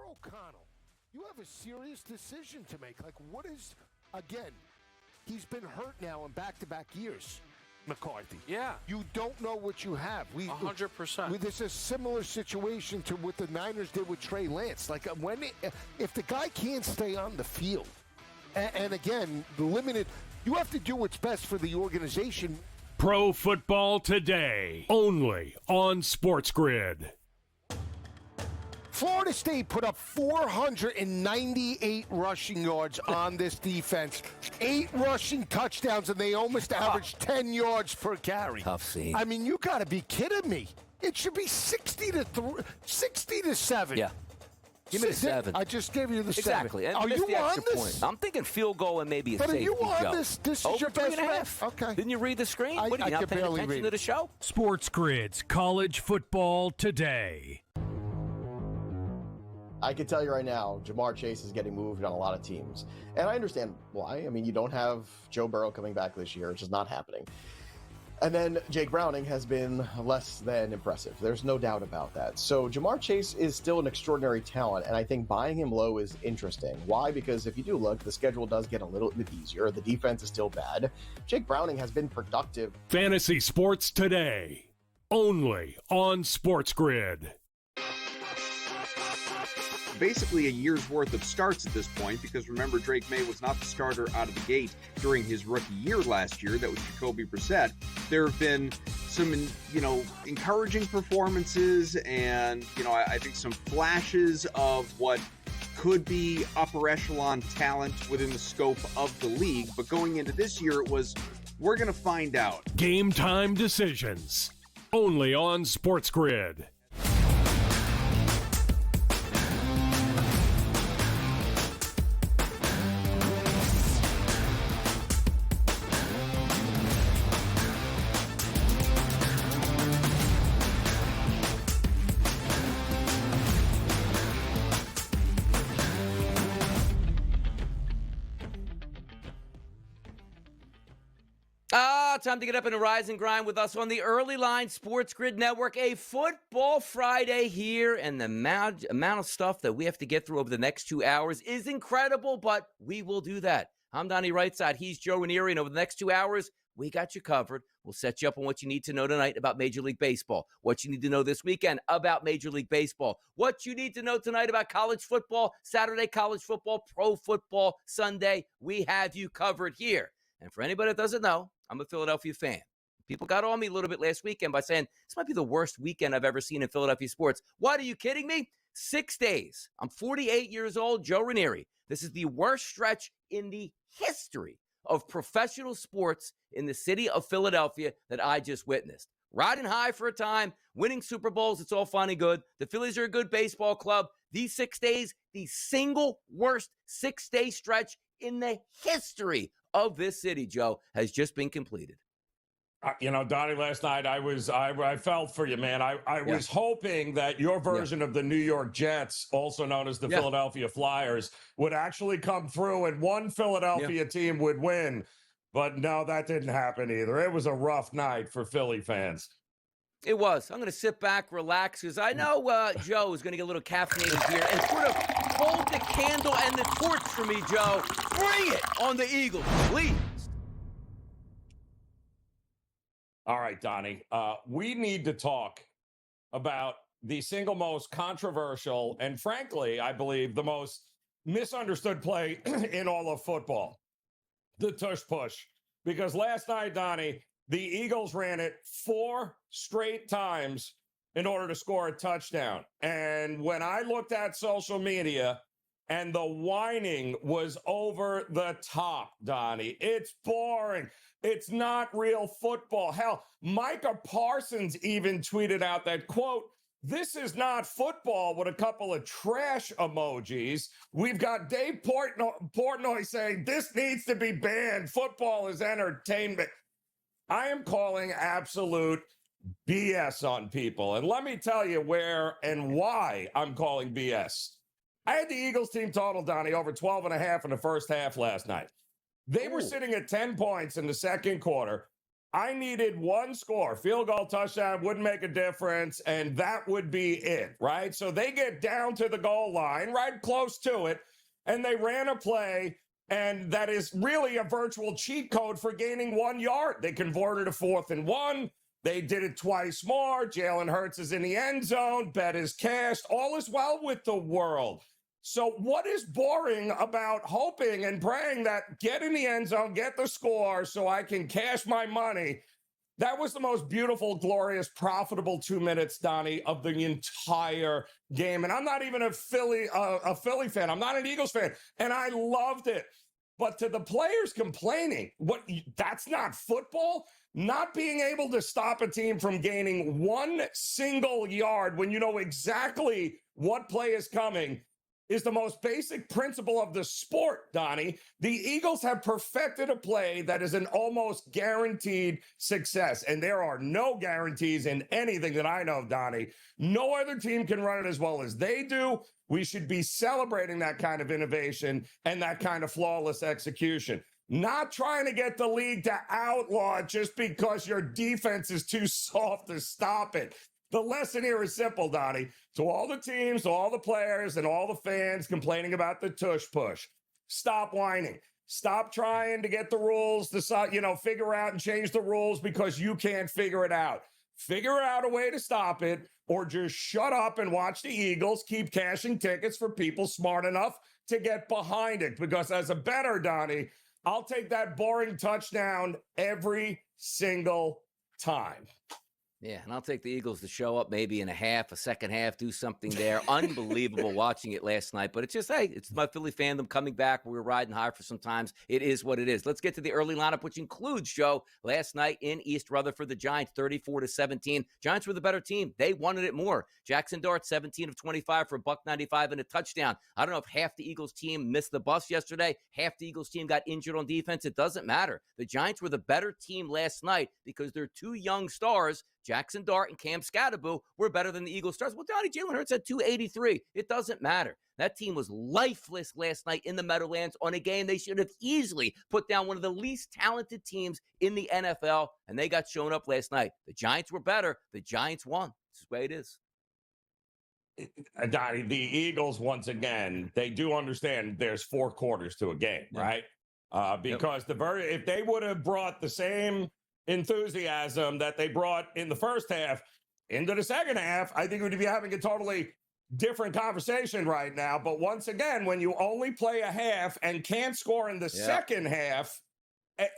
O'Connell, you have a serious decision to make. Like, what is, again, he's been hurt now in back-to-back years, McCarthy. Yeah. You don't know what you have. 100%. This is a similar situation to what the Niners did with Trey Lance. Like, if the guy can't stay on the field, and again, the limited, you have to do what's best for the organization. Pro Football Today, only on SportsGrid. Florida State put up 498 rushing yards on this defense, 8 rushing touchdowns, and they almost averaged 10 yards per carry. Tough scene. I mean, you got to be kidding me. It should be 60-7. Yeah. Give me the 7. I just gave you the 7. Exactly. And are you on this? Point. I'm thinking field goal and maybe a safety. But are you on Joe. this? This is Over your best bet? Okay. Didn't you read the screen? What are you not paying attention to the show? SportsGrid's College Football Today. I can tell you right now, Jamar Chase is getting moved on a lot of teams. And I understand why. I mean, you don't have Joe Burrow coming back this year. It's just not happening. And then Jake Browning has been less than impressive. There's no doubt about that. So Jamar Chase is still an extraordinary talent, and I think buying him low is interesting. Why? Because if you do look, the schedule does get a little bit easier. The defense is still bad. Jake Browning has been productive. Fantasy Sports Today, only on SportsGrid. Basically a year's worth of starts at this point, because remember, Drake May was not the starter out of the gate during his rookie year last year. That was Jacoby Brissett. There have been some, encouraging performances and, I think some flashes of what could be upper echelon talent within the scope of the league. But going into this year, it was, we're going to find out. Game time decisions, only on SportsGrid. Time to get up and rise and grind with us on the Early Line SportsGrid Network. A football Friday here, and the amount of stuff that we have to get through over the next 2 hours is incredible, but we will do that. I'm Donnie Rightside. He's Joe Ranieri, and over the next 2 hours, we got you covered. We'll set you up on what you need to know tonight about Major League Baseball, what you need to know this weekend about Major League Baseball, what you need to know tonight about college football, Saturday college football, pro football, Sunday. We have you covered here. And for anybody that doesn't know, I'm a Philadelphia fan. People got on me a little bit last weekend by saying, this might be the worst weekend I've ever seen in Philadelphia sports. What, are you kidding me? 6 days. I'm 48 years old, Joe Ranieri. This is the worst stretch in the history of professional sports in the city of Philadelphia that I just witnessed. Riding high for a time, winning Super Bowls, it's all fun and good. The Phillies are a good baseball club. These 6 days, the single worst 6-day stretch in the history of this city, Joe, has just been completed. Donnie, last night I felt for you, man. I was hoping that your version of the New York Jets, also known as the Philadelphia Flyers, would actually come through and one Philadelphia team would win. But no, that didn't happen either. It was a rough night for Philly fans. It was. I'm going to sit back, relax, because I know Joe is going to get a little caffeinated here and sort of hold the candle and the torch for me, Joe. Bring it on the Eagles, please. All right, Donnie. We need to talk about the single most controversial and, frankly, I believe the most misunderstood play in all of football, the tush push. Because last night, Donnie, the Eagles ran it 4 straight times in order to score a touchdown. And when I looked at social media, and the whining was over the top, Donnie. It's boring. It's not real football. Hell, Micah Parsons even tweeted out that, quote, "This is not football," with a couple of trash emojis. We've got Dave Portnoy saying this needs to be banned. Football is entertainment. I am calling absolute BS on people. And let me tell you where and why I'm calling BS. I had the Eagles team total, Donnie, over 12.5 in the first half last night. They were sitting at 10 points in the second quarter. I needed one score, field goal, touchdown, wouldn't make a difference, and that would be it, right? So they get down to the goal line, right close to it, and they ran a play, and that is really a virtual cheat code for gaining 1 yard. They converted a 4th and 1. They did it twice more. Jalen Hurts is in the end zone. Bet is cashed. All is well with the world. So what is boring about hoping and praying that get in the end zone, get the score so I can cash my money? That was the most beautiful, glorious, profitable 2 minutes, Donnie, of the entire game. And I'm not even a Philly fan. I'm not an Eagles fan. And I loved it. But to the players complaining, that's not football? Not being able to stop a team from gaining one single yard when you know exactly what play is coming is the most basic principle of the sport, Donnie. The Eagles have perfected a play that is an almost guaranteed success, and there are no guarantees in anything that I know, Donnie. No other team can run it as well as they do. We should be celebrating that kind of innovation and that kind of flawless execution. Not trying to get the league to outlaw it just because your defense is too soft to stop it. The lesson here is simple, Donnie. To all the teams, to all the players, and all the fans complaining about the tush push, stop whining. Stop trying to get the rules to, figure out and change the rules because you can't figure it out. Figure out a way to stop it, or just shut up and watch the Eagles keep cashing tickets for people smart enough to get behind it. Because as a bettor, Donnie, I'll take that boring touchdown every single time. Yeah, and I'll take the Eagles to show up maybe in a second half, do something there. Unbelievable watching it last night. But it's just, hey, it's my Philly fandom coming back. We were riding high for some times. It is what it is. Let's get to the early lineup, which includes, Joe, last night in East Rutherford, the Giants 34-17. Giants were the better team. They wanted it more. Jackson Dart, 17 of 25 for $195 and a touchdown. I don't know if half the Eagles team missed the bus yesterday. Half the Eagles team got injured on defense. It doesn't matter. The Giants were the better team last night because their two young stars, Jackson Dart and Cam Scatterbo, were better than the Eagles stars. Well, Donnie, Jalen Hurts had 283. It doesn't matter. That team was lifeless last night in the Meadowlands on a game they should have easily put down one of the least talented teams in the NFL, and they got shown up last night. The Giants were better. The Giants won. This is the way it is. Donnie, the Eagles, once again, they do understand there's 4 quarters to a game, right? Because if they would have brought the same enthusiasm that they brought in the first half into the second half, I think we'd be having a totally different conversation right now. But once again, when you only play a half and can't score in the second half,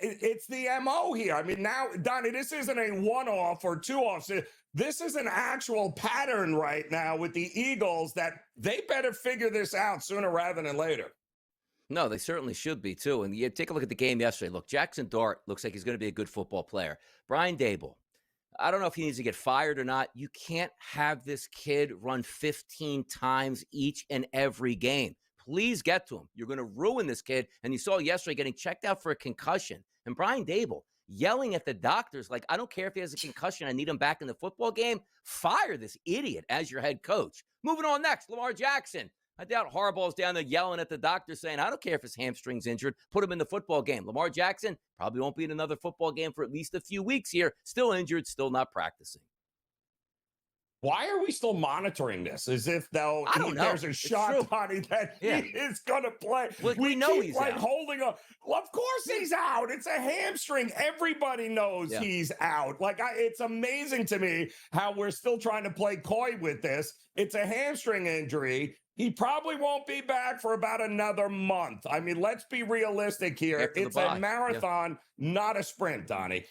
it's the MO here. I mean, now, Donnie, this isn't a one-off or two-offs. This is an actual pattern right now with the Eagles that they better figure this out sooner rather than later. No, they certainly should be, too. And you take a look at the game yesterday. Look, Jackson Dart looks like he's going to be a good football player. Brian Dable, I don't know if he needs to get fired or not. You can't have this kid run 15 times each and every game. Please get to him. You're going to ruin this kid. And you saw yesterday getting checked out for a concussion. And Brian Dable yelling at the doctors like, I don't care if he has a concussion. I need him back in the football game. Fire this idiot as your head coach. Moving on next, Lamar Jackson. I doubt Harbaugh's down there yelling at the doctor saying, I don't care if his hamstring's injured. Put him in the football game. Lamar Jackson probably won't be in another football game for at least a few weeks here. Still injured, still not practicing. Why are we still monitoring this? As if, though, there's a shot, Donnie, that he is going to play. Well, we know he's out. Holding up. Well, of course he's out. It's a hamstring. Everybody knows he's out. It's amazing to me how we're still trying to play coy with this. It's a hamstring injury. He probably won't be back for about another month. I mean, let's be realistic here. It's a marathon, not a sprint, Donnie.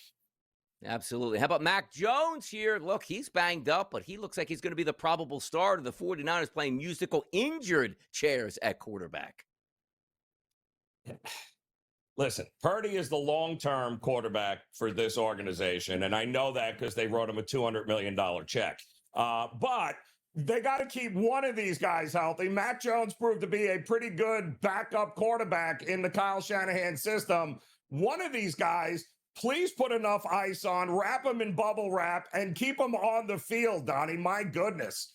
Absolutely. How about Mac Jones here? Look, he's banged up, but he looks like he's going to be the probable starter. The 49ers playing musical injured chairs at quarterback. Listen, Purdy is the long-term quarterback for this organization, and I know that because they wrote him a $200 million check. But they got to keep one of these guys healthy. Mac Jones proved to be a pretty good backup quarterback in the Kyle Shanahan system. One of these guys, please put enough ice on, wrap them in bubble wrap, and keep them on the field, Donnie. My goodness.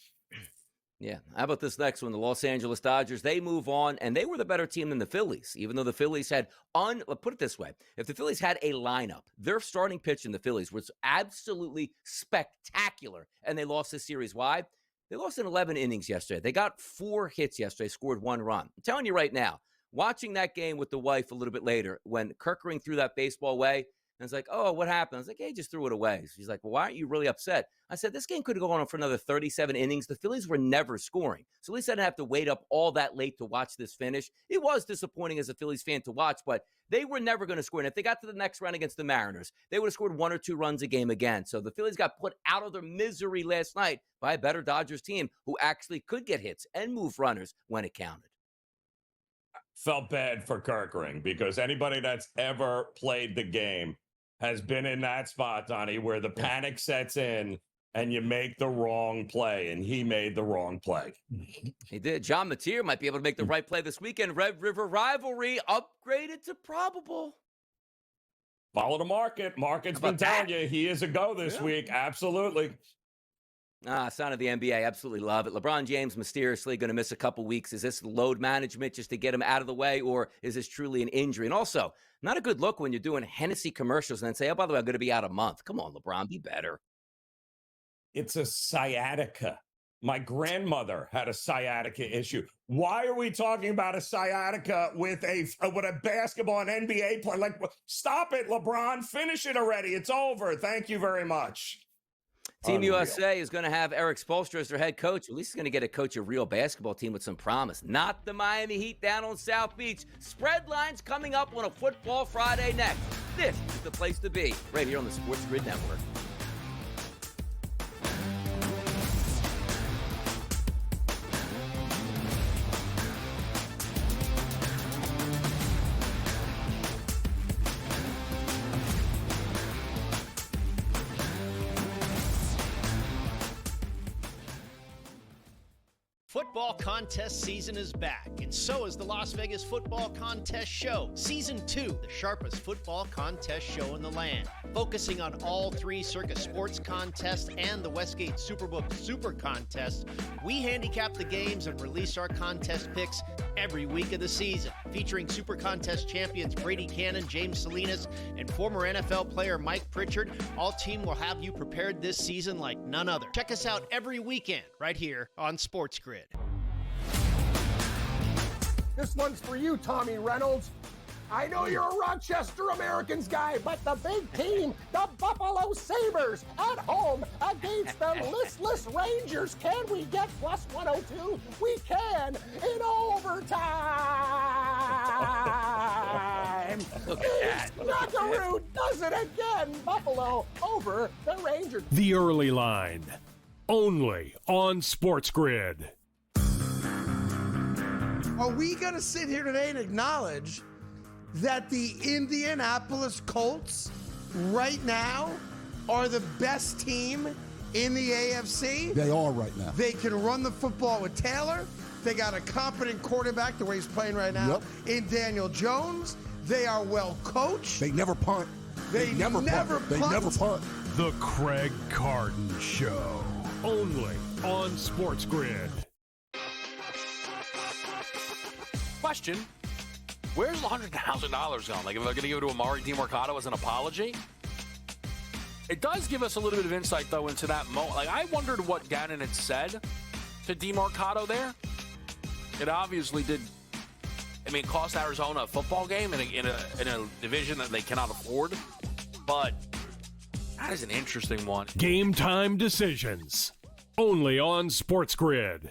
Yeah. How about this next one? The Los Angeles Dodgers, they move on, and they were the better team than the Phillies, even though the Phillies had, put it this way, if the Phillies had a lineup, their starting pitch in the Phillies was absolutely spectacular, and they lost this series. Why? They lost in 11 innings yesterday. They got 4 hits yesterday, scored 1 run. I'm telling you right now, watching that game with the wife a little bit later, when Kirkering threw that baseball away, and it's like, oh, what happened? I was like, hey, he just threw it away. She's like, well, why aren't you really upset? I said, this game could have gone on for another 37 innings. The Phillies were never scoring. So at least I didn't have to wait up all that late to watch this finish. It was disappointing as a Phillies fan to watch, but they were never going to score. And if they got to the next round against the Mariners, they would have scored 1 or 2 runs a game again. So the Phillies got put out of their misery last night by a better Dodgers team who actually could get hits and move runners when it counted. Felt bad for Kirkering because anybody that's ever played the game has been in that spot, Donnie, where the panic sets in and you make the wrong play, and he made the wrong play. He did. John Mateer might be able to make the right play this weekend. Red River rivalry upgraded to probable. Follow the market. Market's been telling you he is a go this week. Absolutely. Son of the NBA. Absolutely love it. LeBron James mysteriously going to miss a couple weeks. Is this load management just to get him out of the way, or is this truly an injury? And also, not a good look when you're doing Hennessy commercials and then say, oh, by the way, I'm going to be out a month. Come on, LeBron, be better. It's a sciatica. My grandmother had a sciatica issue. Why are we talking about a sciatica with a basketball and NBA player? Like, stop it, LeBron. Finish it already. It's over. Thank you very much. Team USA is going to have Eric Spoelstra as their head coach. At least he's going to get to coach a real basketball team with some promise. Not the Miami Heat down on South Beach. Spreadlines coming up on a Football Friday next. This is the place to be, right here on the SportsGrid Network. Football contest season is back, and so is the Las Vegas Football Contest Show. Season 2, the sharpest football contest show in the land. Focusing on all 3 Circus Sports contests and the Westgate Superbook Super Contest, we handicap the games and release our contest picks every week of the season. Featuring Super Contest champions Brady Cannon, James Salinas, and former NFL player Mike Pritchard, all team will have you prepared this season like none other. Check us out every weekend right here on SportsGrid. This one's for you, Tommy Reynolds. I know you're a Rochester Americans guy, but the big team, the Buffalo Sabres, at home against the listless Rangers. Can we get plus 102? We can in overtime. Knockaroo does it again. Buffalo over the Rangers. The Early Line, only on SportsGrid. Are we going to sit here today and acknowledge that the Indianapolis Colts right now are the best team in the AFC? They are right now. They can run the football with Taylor. They got a competent quarterback the way he's playing right now in Daniel Jones. They are well coached. They never punt. They never punt. They never punt. The Craig Carton Show, only on SportsGrid. Question, where's the $100,000 going? Like, if they're going to give it to Amari DiMercato as an apology? It does give us a little bit of insight, though, into that moment. Like, I wondered what Gannon had said to DiMercato there. It obviously did, cost Arizona a football game in a division that they cannot afford. But that is an interesting one. Game time decisions, only on SportsGrid.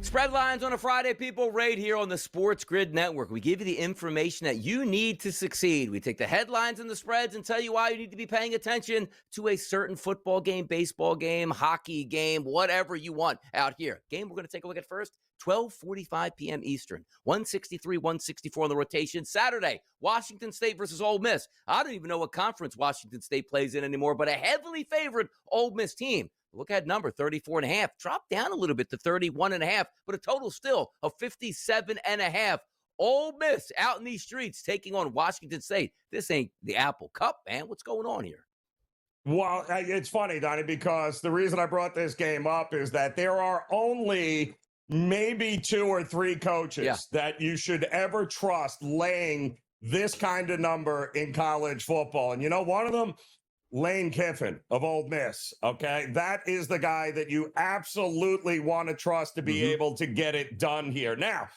Spreadlines on a Friday, people, right here on the SportsGrid Network. We give you the information that you need to succeed. We take the headlines and the spreads and tell you why you need to be paying attention to a certain football game, baseball game, hockey game, whatever you want out here. Game we're going to take a look at first, 12:45 p.m. Eastern. 163, 164 on the rotation. Saturday, Washington State versus Ole Miss. I don't even know what conference Washington State plays in anymore, but a heavily favored Ole Miss team. Look at number 34.5. Dropped down a little bit to 31.5, but a total still of 57.5. Ole Miss out in these streets taking on Washington State. This ain't the Apple Cup, man. What's going on here? Well, it's funny, Donnie, because the reason I brought this game up is that there are only maybe 2 or 3 coaches that you should ever trust laying this kind of number in college football. And you know, one of them, Lane Kiffin of Ole Miss, okay? That is the guy that you absolutely want to trust to be able to get it done here. Now,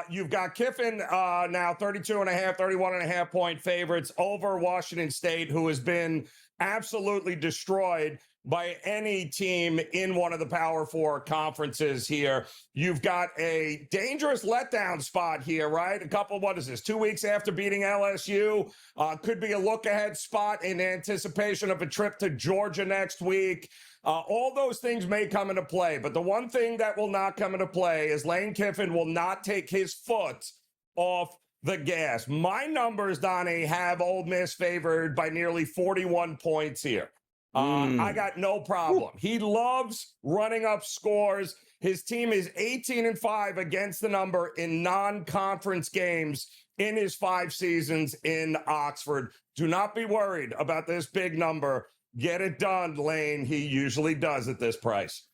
you've got Kiffin now 32.5, 31.5 point favorites over Washington State, who has been absolutely destroyed by any team in one of the Power Four conferences here. You've got a dangerous letdown spot here, right? A couple, 2 weeks after beating LSU? Could be a look-ahead spot in anticipation of a trip to Georgia next week. All those things may come into play, but the one thing that will not come into play is Lane Kiffin will not take his foot off the gas. My numbers, Donnie, have Ole Miss favored by nearly 41 points here. I got no problem. He loves running up scores. His team is 18-5 against the number in non-conference games in his 5 seasons in Oxford. Do not be worried about this big number. Get it done, Lane. He usually does at this price.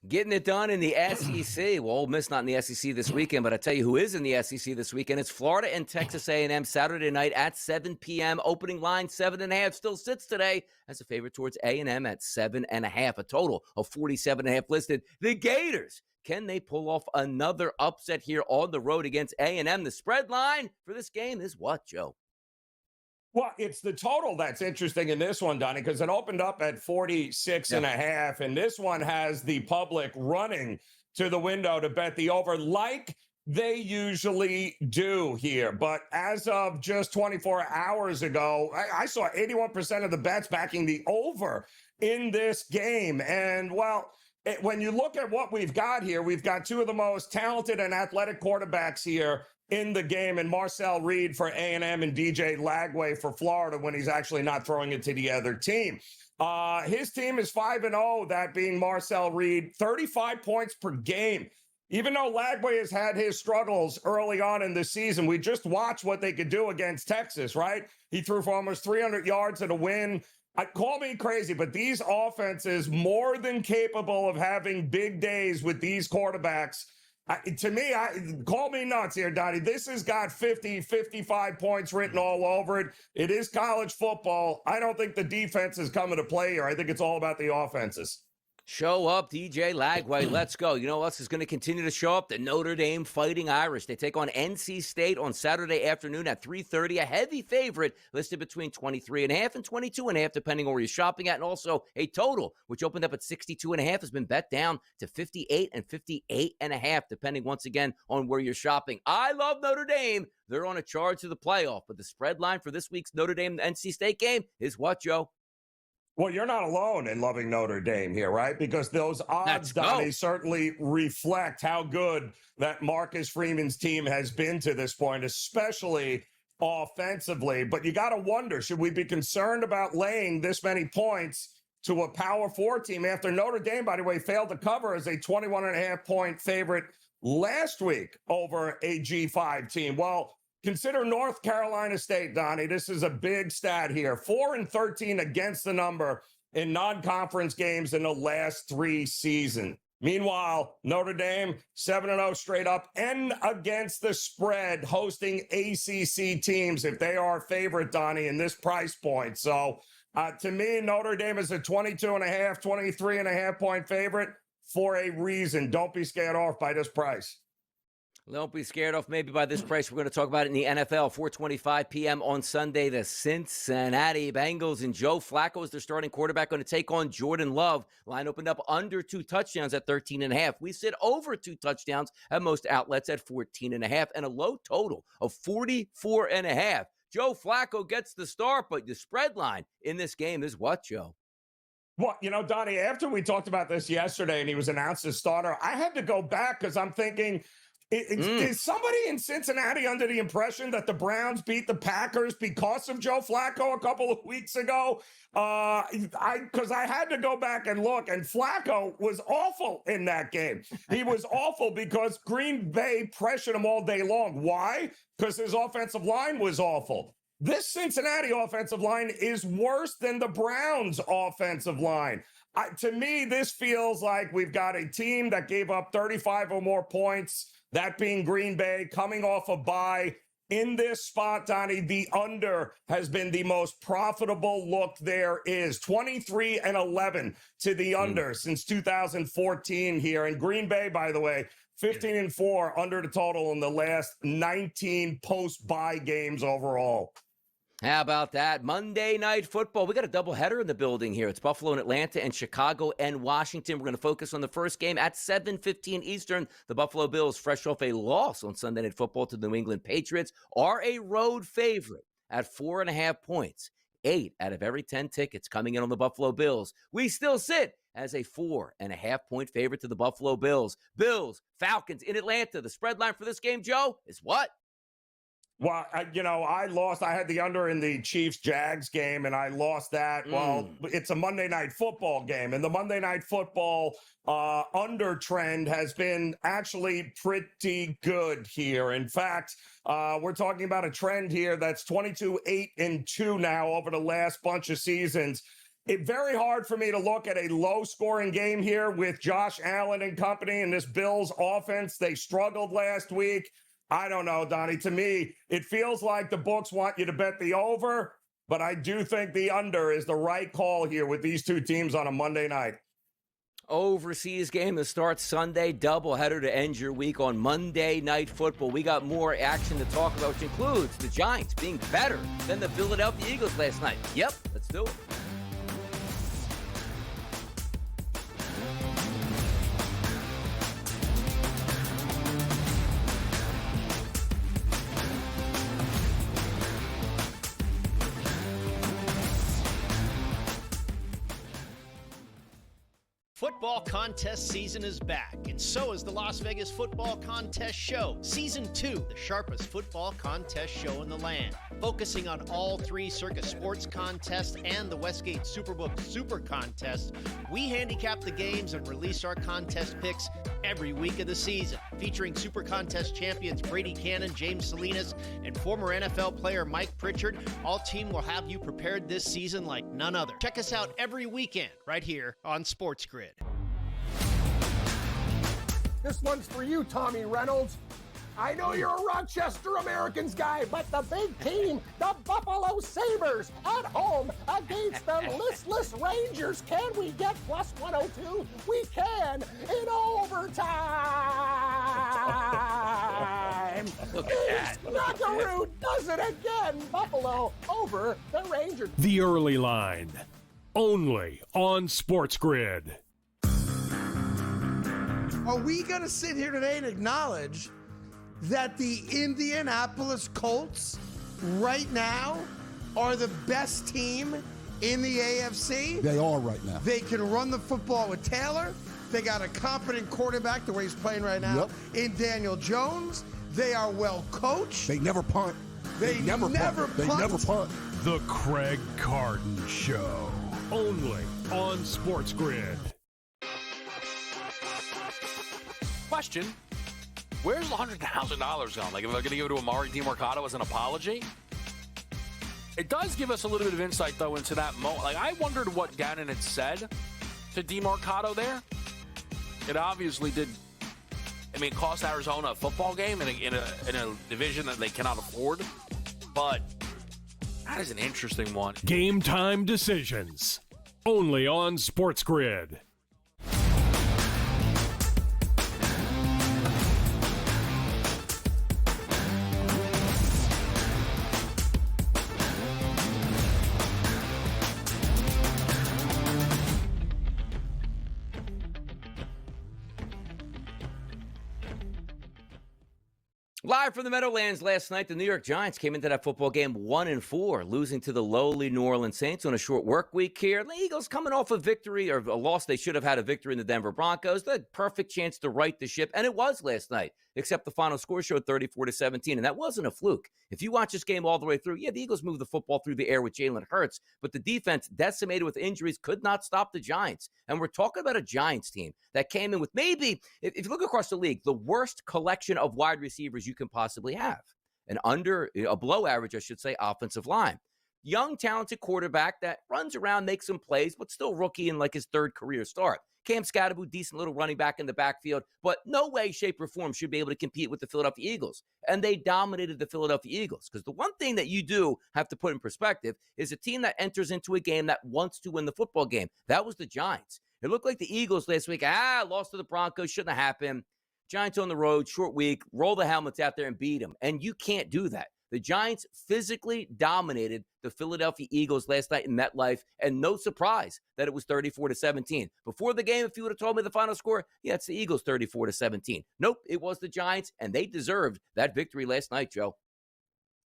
Getting it done in the SEC. Well, Ole Miss not in the SEC this weekend, but I tell you who is in the SEC this weekend. It's Florida and Texas A&M Saturday night at 7 p.m. Opening line 7.5. Still sits today as a favorite towards A&M at 7.5. A total of 47.5 listed. The Gators, can they pull off another upset here on the road against A&M? The spread line for this game is what, Joe? Well, it's the total that's interesting in this one, Donnie, because it opened up at 46.5, and this one has the public running to the window to bet the over like they usually do here. But as of just 24 hours ago, I saw 81% of the bets backing the over in this game. And, well, when you look at what we've got here, we've got 2 of the most talented and athletic quarterbacks here in the game, and Marcel Reed for A&M and DJ Lagway for Florida when he's actually not throwing it to the other team. His team is 5-0, that being Marcel Reed, 35 points per game. Even though Lagway has had his struggles early on in the season, we just watched what they could do against Texas, right? He threw for almost 300 yards at a win. Call me crazy, but these offenses more than capable of having big days with these quarterbacks. To me, call me nuts here, Donnie. This has got 50, 55 points written all over it. It is college football. I don't think the defense is coming to play here. I think it's all about the offenses. Show up, DJ Lagway. Let's go. You know what else is going to continue to show up? The Notre Dame Fighting Irish. They take on NC State on Saturday afternoon at 3:30. A heavy favorite listed between 23.5 and 22.5, depending on where you're shopping at. And also a total, which opened up at 62.5, has been bet down to 58 and 58.5, depending once again on where you're shopping. I love Notre Dame. They're on a charge to the playoff. But the spread line for this week's Notre Dame-NC State game is what, Joe? Well, you're not alone in loving Notre Dame here, right? Because those odds, Donnie, certainly reflect how good that Marcus Freeman's team has been to this point, especially offensively. But you got to wonder, should we be concerned about laying this many points to a Power 4 team after Notre Dame, by the way, failed to cover as a 21.5 point favorite last week over a G5 team? Well, consider North Carolina State, Donnie. This is a big stat here. 4-13 against the number in non-conference games in the last 3 seasons. Meanwhile, Notre Dame, 7-0 straight up and against the spread, hosting ACC teams if they are a favorite, Donnie, in this price point. So, to me, Notre Dame is a 22.5, 23.5 point favorite for a reason. Don't be scared off by this price. Don't be scared off maybe by this price. We're going to talk about it in the NFL. 4:25 p.m. on Sunday. The Cincinnati Bengals and Joe Flacco is their starting quarterback, going to take on Jordan Love. Line opened up under 2 touchdowns at 13.5. We sit over 2 touchdowns at most outlets at 14.5 and a low total of 44.5. Joe Flacco gets the start, but the spread line in this game is what, Joe? Well, Donnie, after we talked about this yesterday and he was announced as starter, I had to go back because I'm thinking, is somebody in Cincinnati under the impression that the Browns beat the Packers because of Joe Flacco a couple of weeks ago? Because I had to go back and look, and Flacco was awful in that game. He was awful because Green Bay pressured him all day long. Why? Because his offensive line was awful. This Cincinnati offensive line is worse than the Browns offensive line. To me, this feels like we've got a team that gave up 35 or more points, that being Green Bay, coming off a bye. In this spot, Donnie, the under has been the most profitable look there is. 23-11 to the under since 2014 here. And Green Bay, by the way, 15-4 under the total in the last 19 post-bye games overall. How about that? Monday Night Football. We got a doubleheader in the building here. It's Buffalo and Atlanta and Chicago and Washington. We're going to focus on the first game at 7:15 Eastern. The Buffalo Bills, fresh off a loss on Sunday Night Football to the New England Patriots, are a road favorite at 4.5 points. 8 out of every 10 tickets coming in on the Buffalo Bills. We still sit as a 4.5 point favorite to the Buffalo Bills. Bills, Falcons in Atlanta. The spread line for this game, Joe, is what? Well, I lost. I had the under in the Chiefs-Jags game, and I lost that. Well, it's a Monday Night Football game, and the Monday Night Football under trend has been actually pretty good here. In fact, we're talking about a trend here that's 22-8-2 now over the last bunch of seasons. It's very hard for me to look at a low-scoring game here with Josh Allen and company and this Bills offense. They struggled last week. I don't know, Donnie. To me, it feels like the books want you to bet the over, but I do think the under is the right call here with these two teams on a Monday night. Overseas game that starts Sunday, doubleheader to end your week on Monday Night Football. We got more action to talk about, which includes the Giants being better than the Philadelphia Eagles last night. Yep, let's do it. Football contest season is back, and so is the Las Vegas Football Contest Show. Season 2, the sharpest football contest show in the land. Focusing on all 3 Circus Sports contests and the Westgate Superbook Super Contest, we handicap the games and release our contest picks every week of the season. Featuring Super Contest champions Brady Cannon, James Salinas, and former NFL player Mike Pritchard, all team will have you prepared this season like none other. Check us out every weekend right here on SportsGrid. This one's for you, Tommy Reynolds. I know you're a Rochester Americans guy, but the big team, the Buffalo Sabres, at home against the listless Rangers. Can we get plus 102? We can in overtime. Look at that. Knockaroo does it again. Buffalo over the Rangers. The early line, only on SportsGrid. Are we going to sit here today and acknowledge that the Indianapolis Colts right now are the best team in the AFC? They are right now. They can run the football with Taylor. They got a competent quarterback the way he's playing right now in Daniel Jones. They are well coached. They never punt. They never punt. They never punt. The Craig Carton Show, only on SportsGrid. Question: where's the $100,000 going? Like, if I'm going to give it to Amari DiMercato as an apology? It does give us a little bit of insight, though, into that moment. Like, I wondered what Gannon had said to DiMercato there. It obviously did. I mean, it cost Arizona a football game in a division that they cannot afford. But that is an interesting one. Game time decisions, only on SportsGrid. Live from the Meadowlands last night, the New York Giants came into that football game 1-4, losing to the lowly New Orleans Saints on a short work week here. The Eagles coming off a victory, or a loss. They should have had a victory in the Denver Broncos. They had perfect chance to right the ship, and it was last night, except the final score showed 34-17, and that wasn't a fluke. If you watch this game all the way through, the Eagles moved the football through the air with Jalen Hurts, but the defense, decimated with injuries, could not stop the Giants. And we're talking about a Giants team that came in with maybe, if you look across the league, the worst collection of wide receivers you can possibly have. A below average, I should say, offensive line. Young, talented quarterback that runs around, makes some plays, but still rookie in like his third career start. Cam Scatterbo, decent little running back in the backfield, but no way, shape, or form should be able to compete with the Philadelphia Eagles. And they dominated the Philadelphia Eagles, because the one thing that you do have to put in perspective is a team that enters into a game that wants to win the football game. That was the Giants. It looked like the Eagles last week, lost to the Broncos, shouldn't have happened. Giants on the road, short week, roll the helmets out there and beat them. And you can't do that. The Giants physically dominated the Philadelphia Eagles last night in MetLife, and no surprise that it was 34-17. Before the game, if you would have told me the final score, it's the Eagles 34-17. Nope, it was the Giants, and they deserved that victory last night, Joe.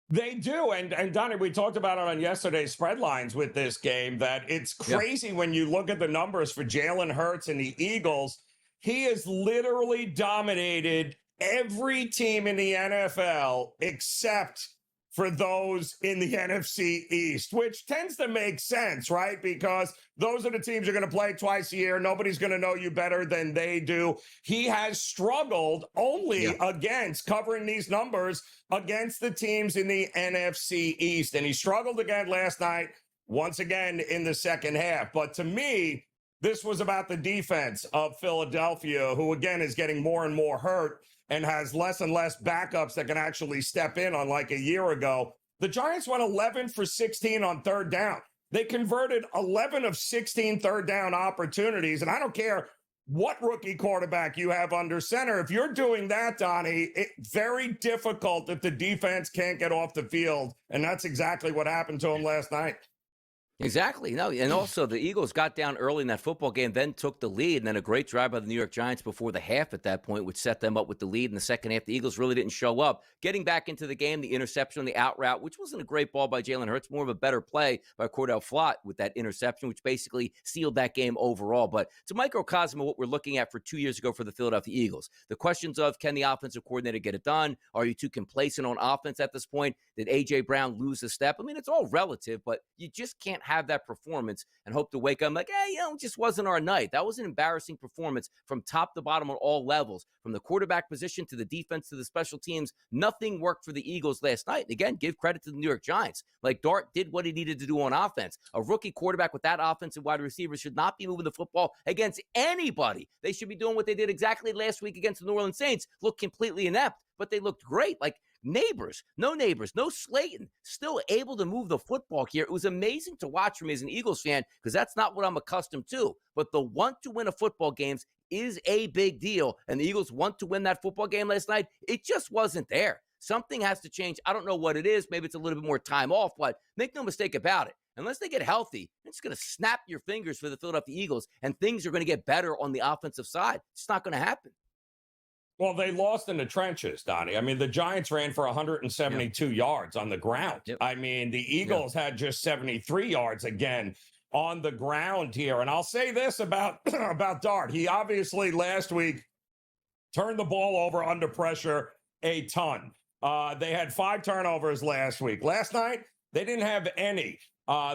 They do. And Donnie, we talked about it on yesterday's Spreadlines with this game, that it's crazy when you look at the numbers for Jalen Hurts and the Eagles. He has literally dominated every team in the NFL except for those in the NFC East, which tends to make sense, right? Because those are the teams you're going to play twice a year. Nobody's going to know you better than they do. He has struggled only against covering these numbers against the teams in the NFC East. And he struggled again last night, once again in the second half. But to me, this was about the defense of Philadelphia, who again is getting more and more hurt and has less and less backups that can actually step in, on like a year ago. The Giants went 11 for 16 on third down. They converted 11 of 16 third down opportunities. And I don't care what rookie quarterback you have under center. If you're doing that, Donnie, it's very difficult if the defense can't get off the field. And that's exactly what happened to him last night. Exactly. No, and also the Eagles got down early in that football game, then took the lead, and then a great drive by the New York Giants before the half at that point, which set them up with the lead in the second half. The Eagles really didn't show up. Getting back into the game, the interception on the out route, which wasn't a great ball by Jalen Hurts, more of a better play by Cordell Flott with that interception, which basically sealed that game overall. But it's a microcosm of what we're looking at for 2 years ago for the Philadelphia Eagles. The questions of, can the offensive coordinator get it done? Are you too complacent on offense at this point? Did A.J. Brown lose a step? I mean, it's all relative, but you just can't have that performance and hope to wake up like, it just wasn't our night. That was an embarrassing performance from top to bottom on all levels, from the quarterback position to the defense to the special teams. Nothing worked for the Eagles last night. And again, give credit to the New York Giants. Like, Dart did what he needed to do on offense. A rookie quarterback with that offense and wide receivers should not be moving the football against anybody. They should be doing what they did exactly last week against the New Orleans Saints. Looked completely inept, but they looked great. Like, Neighbors, no Slayton, still able to move the football here. It was amazing to watch from me as an Eagles fan, because that's not what I'm accustomed to. But the want to win a football games is a big deal, and the Eagles want to win that football game last night. It just wasn't there. Something has to change. I don't know what it is. Maybe it's a little bit more time off, but make no mistake about it. Unless they get healthy, it's going to snap your fingers for the Philadelphia Eagles, and things are going to get better on the offensive side. It's not going to happen. Well, they lost in the trenches, Donnie. I mean, the Giants ran for 172 yards on the ground. I mean, the Eagles had just 73 yards again on the ground here. And I'll say this about Dart. He obviously last week turned the ball over under pressure a ton. They had 5 turnovers last week. Last night, they didn't have any.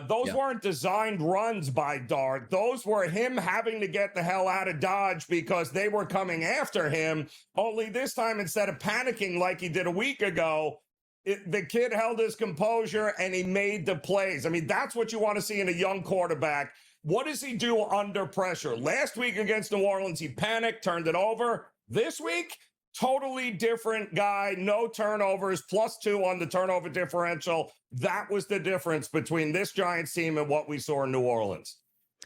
Those weren't designed runs by Dart. Those were him having to get the hell out of Dodge because they were coming after him. Only this time, instead of panicking like he did a week ago, the kid held his composure and he made the plays. I mean, that's what you want to see in a young quarterback. What does he do under pressure? Last week against New Orleans, he panicked, turned it over. This week, totally different guy, no turnovers, +2 on the turnover differential. That was the difference between this Giants team and what we saw in New Orleans.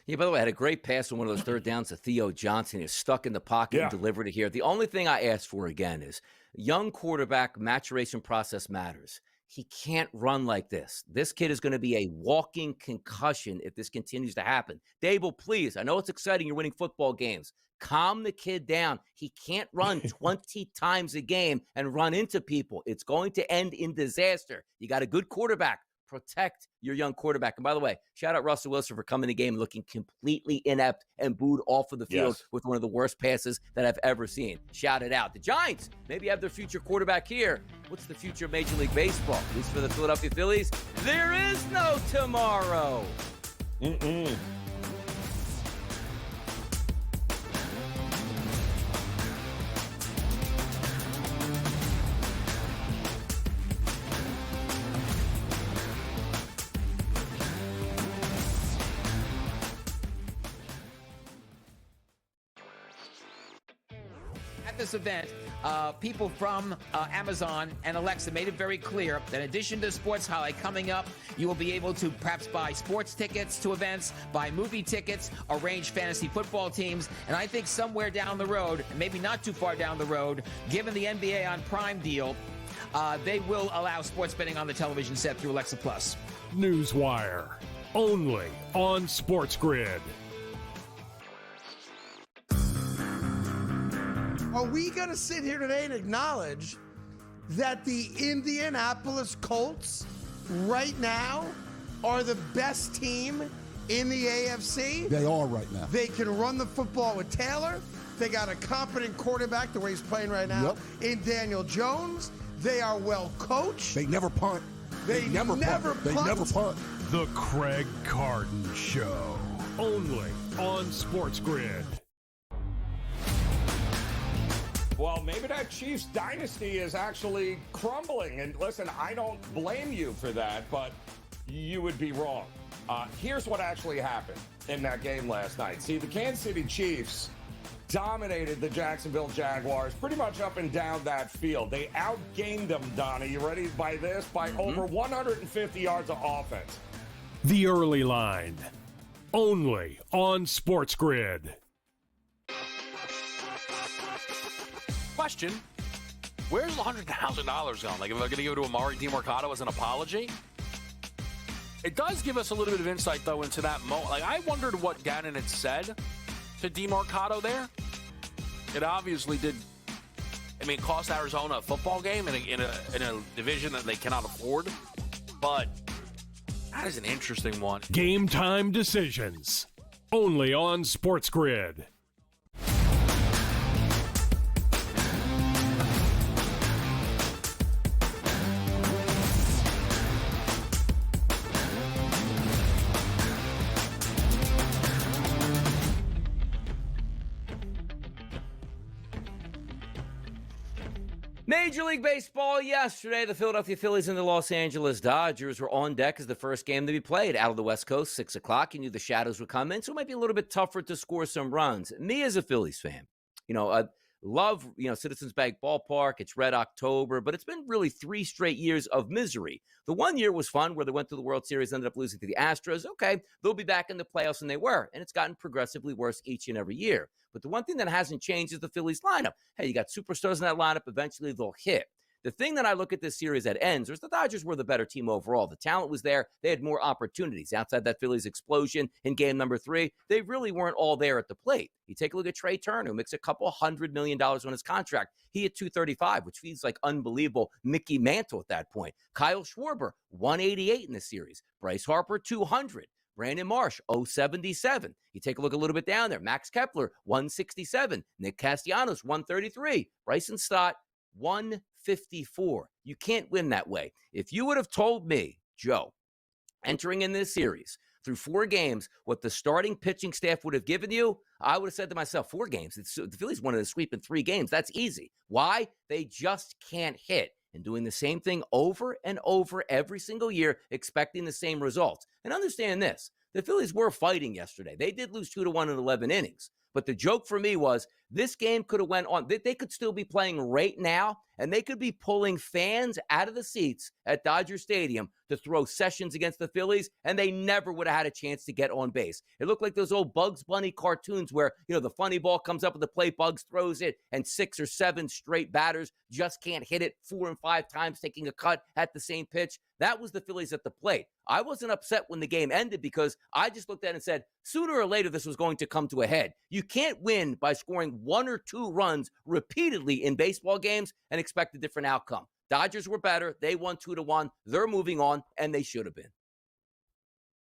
Yeah, by the way, I had a great pass on one of those third downs to Theo Johnson. He was stuck in the pocket and delivered it here. The only thing I asked for, again, is young quarterback maturation process matters. he can't run like this. This kid is going to be a walking concussion if this continues to happen. Dable, please, I know it's exciting. You're winning football games. Calm the kid down. He can't run 20 times a game and run into people. It's going to end in disaster. You got a good quarterback. Protect your young quarterback. And by the way, shout out Russell Wilson for coming to the game looking completely inept and booed off of the field with one of the worst passes that I've ever seen. Shout it out. The Giants maybe have their future quarterback here. What's the future of Major League Baseball? At least for the Philadelphia Phillies, there is no tomorrow. At this event, people from Amazon and Alexa made it very clear that in addition to Sports Highlight coming up, you will be able to perhaps buy sports tickets to events, buy movie tickets, arrange fantasy football teams, and I think somewhere down the road, maybe not too far down the road, given the NBA on Prime deal, they will allow sports betting on the television set through Alexa Plus. Newswire, only on SportsGrid. Are we going to sit here today and acknowledge that the Indianapolis Colts right now are the best team in the AFC? They are right now. They can run the football with Taylor. They got a competent quarterback the way he's playing right now in Daniel Jones. They are well coached. They never punt. They never punt. They never punt. The Craig Carton Show, only on SportsGrid. Well, maybe that Chiefs dynasty is actually crumbling. And listen, I don't blame you for that, but you would be wrong. Here's what actually happened in that game last night. See, the Kansas City Chiefs dominated the Jacksonville Jaguars pretty much up and down that field. They outgained them, Donnie. You ready by this? By over 150 yards of offense. The Early Line, only on SportsGrid. Question, where's the $100,000 going? Like, if I'm going to give it to Amari DiMercato as an apology? It does give us a little bit of insight, though, into that moment. Like, I wondered what Gannon had said to DiMercato there. It obviously did, cost Arizona a football game in a division that they cannot afford. But that is an interesting one. Game time decisions, only on SportsGrid. Major League Baseball yesterday. The Philadelphia Phillies and the Los Angeles Dodgers were on deck as the first game to be played out of the West Coast, 6 o'clock. You knew the shadows would come in, so it might be a little bit tougher to score some runs. Me as a Phillies fan, I love, Citizens Bank Ballpark. It's Red October, but it's been really 3 straight years of misery. The one year was fun where they went to the World Series, ended up losing to the Astros. Okay, they'll be back in the playoffs, and they were. And it's gotten progressively worse each and every year. But the one thing that hasn't changed is the Phillies lineup. Hey, you got superstars in that lineup. Eventually, they'll hit. The thing that I look at this series that ends is the Dodgers were the better team overall. The talent was there. They had more opportunities. Outside that Phillies explosion in game number 3, they really weren't all there at the plate. You take a look at Trey Turner, who makes a couple $100 million on his contract. He hit $235, which feels like unbelievable Mickey Mantle at that point. Kyle Schwarber, $188 in the series. Bryce Harper, $200. Brandon Marsh, 077. You take a look a little bit down there. Max Kepler, 167. Nick Castellanos, 133. Bryson Stott, 154. You can't win that way. If you would have told me, Joe, entering in this series through 4 games, what the starting pitching staff would have given you, I would have said to myself, 4 games. The Phillies wanted to sweep in 3 games. That's easy. Why? They just can't hit. And doing the same thing over and over every single year, expecting the same results. And understand this, the Phillies were fighting yesterday. They did lose 2-1 in 11 innings. But the joke for me was this game could have went on. They could still be playing right now, and they could be pulling fans out of the seats at Dodger Stadium to throw sessions against the Phillies, and they never would have had a chance to get on base. It looked like those old Bugs Bunny cartoons where, the funny ball comes up at the plate, Bugs throws it, and 6 or 7 straight batters just can't hit it 4 and 5 times, taking a cut at the same pitch. That was the Phillies at the plate. I wasn't upset when the game ended because I just looked at it and said, sooner or later, this was going to come to a head. You can't win by scoring 1 or 2 runs repeatedly in baseball games and expect a different outcome. Dodgers were better. They won 2-1. They're moving on, and they should have been.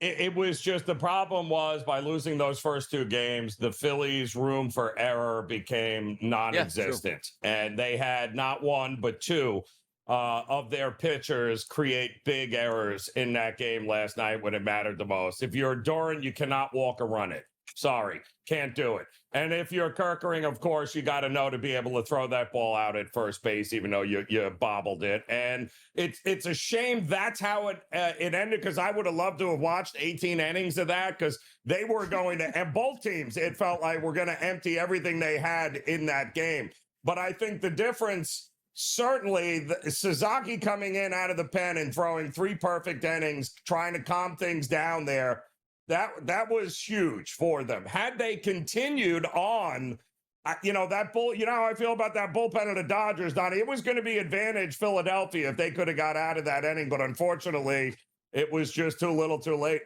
It was just the problem was by losing those first 2 games, the Phillies' room for error became non-existent. And they had not 1, but 2 of their pitchers create big errors in that game last night when it mattered the most. If you're Doran, you cannot walk or run it. Sorry, can't do it. And if you're Kerkering, of course, you got to know to be able to throw that ball out at first base, even though you bobbled it. And it's a shame that's how it ended, because I would have loved to have watched 18 innings of that, because they were going to, and both teams, it felt like were going to empty everything they had in that game. But I think the difference, certainly, Sasaki coming in out of the pen and throwing 3 perfect innings, trying to calm things down there, that was huge for them. Had they continued on, that bull, how I feel about that bullpen of the Dodgers, Donnie, it was going to be advantage Philadelphia if they could have got out of that inning. But unfortunately, it was just too little too late.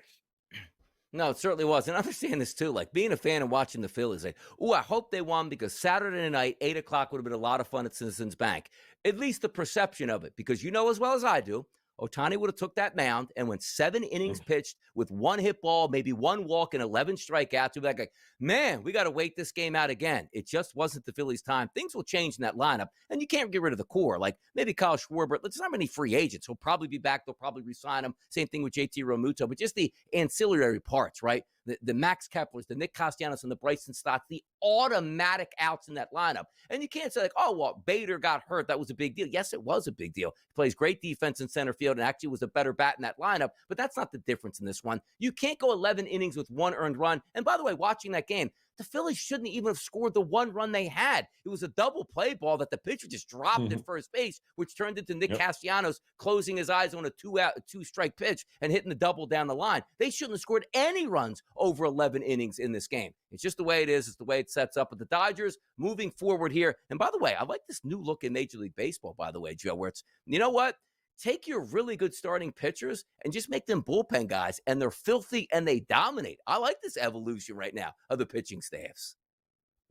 No, it certainly was. And I understand this too. Like being a fan and watching the Phillies, I hope they won, because Saturday night, 8 o'clock would have been a lot of fun at Citizens Bank. At least the perception of it, because as well as I do, Ohtani would have took that mound and went 7 innings pitched with 1 hit ball, maybe 1 walk, and 11 strikeouts. We'd be like, man, we got to wait this game out again. It just wasn't the Phillies' time. Things will change in that lineup, and you can't get rid of the core. Like maybe Kyle Schwarber. There's not many free agents. He'll probably be back. They'll probably re-sign him. Same thing with JT Realmuto. But just the ancillary parts, right? The Max Keplers, the Nick Castellanos, and the Bryson Stotts, the automatic outs in that lineup. And you can't say like, oh, well, Bader got hurt. That was a big deal. Yes, it was a big deal. He plays great defense in center field and actually was a better bat in that lineup. But that's not the difference in this one. You can't go 11 innings with 1 earned run. And by the way, watching that game, the Phillies shouldn't even have scored the 1 run they had. It was a double play ball that the pitcher just dropped at first base, which turned into Nick Castellanos closing his eyes on a 2-strike pitch and hitting the double down the line. They shouldn't have scored any runs over 11 innings in this game. It's just the way it is. It's the way it sets up. But the Dodgers moving forward here. And by the way, I like this new look in Major League Baseball, by the way, Joe, where it's, you know what? Take your really good starting pitchers and just make them bullpen guys, and they're filthy and they dominate. I like this evolution right now of the pitching staffs.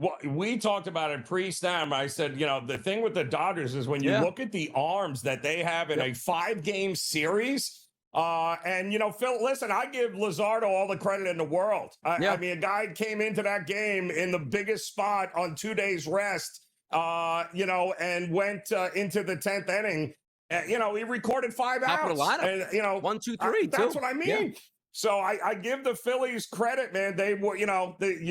Well, we talked about it pre-snap. I said, the thing with the Dodgers is when you look at the arms that they have in a 5-game series, and, Phil, listen, I give Luzardo all the credit in the world. I mean, a guy came into that game in the biggest spot on 2 days rest, and went into the 10th inning. He recorded 5 outs. Top of the lineup. And, 1, 2, 3. That's what I mean. Yeah. So I give the Phillies credit, man. They were, you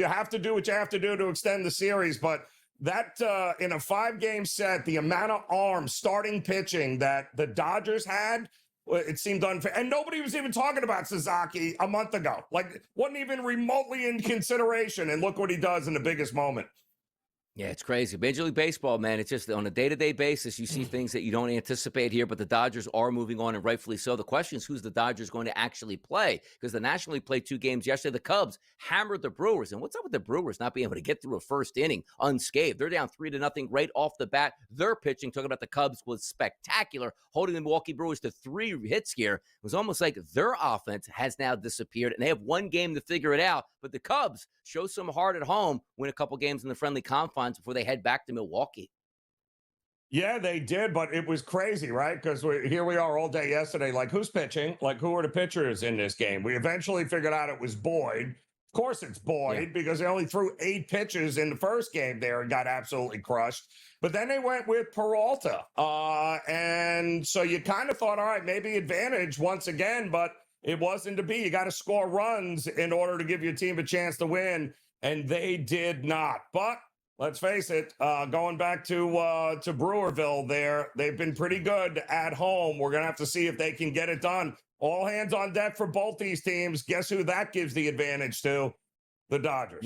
have to do what you have to do to extend the series. But that in a 5-game set, the amount of arms starting pitching that the Dodgers had, it seemed unfair. And nobody was even talking about Sasaki a month ago. Like, wasn't even remotely in consideration. And look what he does in the biggest moment. Yeah, it's crazy. Major League Baseball, man, it's just on a day-to-day basis, you see things that you don't anticipate here, but the Dodgers are moving on, and rightfully so. The question is, who's the Dodgers going to actually play? Because the National League played 2 games yesterday. The Cubs hammered the Brewers. And what's up with the Brewers not being able to get through a first inning unscathed? They're down 3-0 right off the bat. Their pitching, talking about the Cubs, was spectacular, holding the Milwaukee Brewers to 3 hits here. It was almost like their offense has now disappeared, and they have 1 game to figure it out. But the Cubs show some heart at home, win a couple games in the friendly confines before they head back to Milwaukee. Yeah, they did, but it was crazy, right? Because here we are all day yesterday, like, who's pitching? Like, who are the pitchers in this game? We eventually figured out it was Boyd. Of course it's Boyd, because they only threw 8 pitches in the first game there and got absolutely crushed. But then they went with Peralta. And so you kind of thought, all right, maybe advantage once again, but it wasn't to be. You got to score runs in order to give your team a chance to win, and they did not. But let's face it, going back to Brewerville there, they've been pretty good at home. We're going to have to see if they can get it done. All hands on deck for both these teams. Guess who that gives the advantage to? The Dodgers.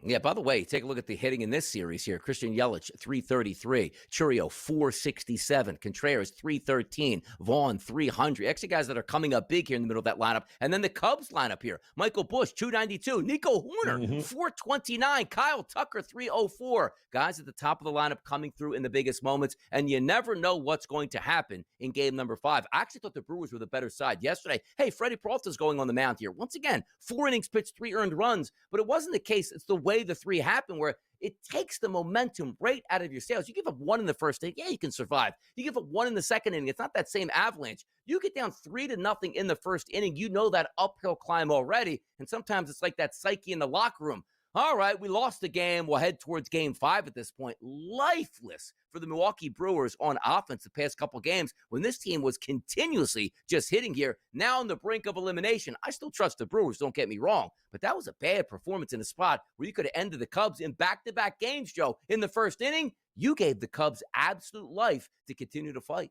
Yeah, by the way, take a look at the hitting in this series here. Christian Yelich, 333. Churio, 467. Contreras, 313. Vaughn, 300. Extra guys that are coming up big here in the middle of that lineup. And then the Cubs lineup here. Michael Busch, 292. Nico Horner, 429. Kyle Tucker, 304. Guys at the top of the lineup coming through in the biggest moments. And you never know what's going to happen in game number 5. I actually thought the Brewers were the better side yesterday. Hey, Freddie Peralta's going on the mound here. Once again, 4 innings pitched, 3 earned runs. But it wasn't the case. It's the way the 3 happened where it takes the momentum right out of your sails. You give up 1 in the first inning, yeah, you can survive. You give up 1 in the second inning, it's not that same avalanche. You get down 3-0 in the first inning, you know that uphill climb already, and sometimes it's like that psyche in the locker room. All right, we lost the game. We'll head towards game 5 at this point. Lifeless for the Milwaukee Brewers on offense the past couple games when this team was continuously just hitting here. Now on the brink of elimination. I still trust the Brewers, don't get me wrong, but that was a bad performance in a spot where you could have ended the Cubs in back-to-back games, Joe. In the first inning, you gave the Cubs absolute life to continue to fight.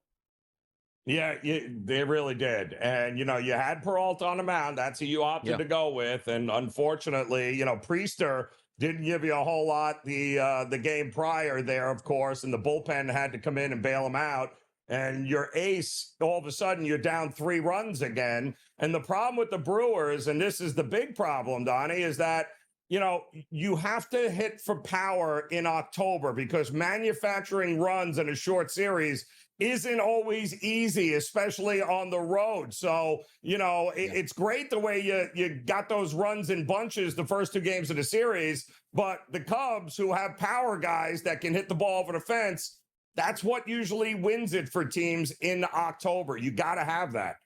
Yeah, they really did. And, you had Peralta on the mound. That's who you opted to go with. And unfortunately, Priester didn't give you a whole lot the game prior there, of course, and the bullpen had to come in and bail him out. And your ace, all of a sudden, you're down 3 runs again. And the problem with the Brewers, and this is the big problem, Donnie, is that, you have to hit for power in October because manufacturing runs in a short series isn't always easy, especially on the road. So, it's great the way you got those runs in bunches the first 2 games of the series, but the Cubs, who have power guys that can hit the ball over the fence, that's what usually wins it for teams in October. You got to have that.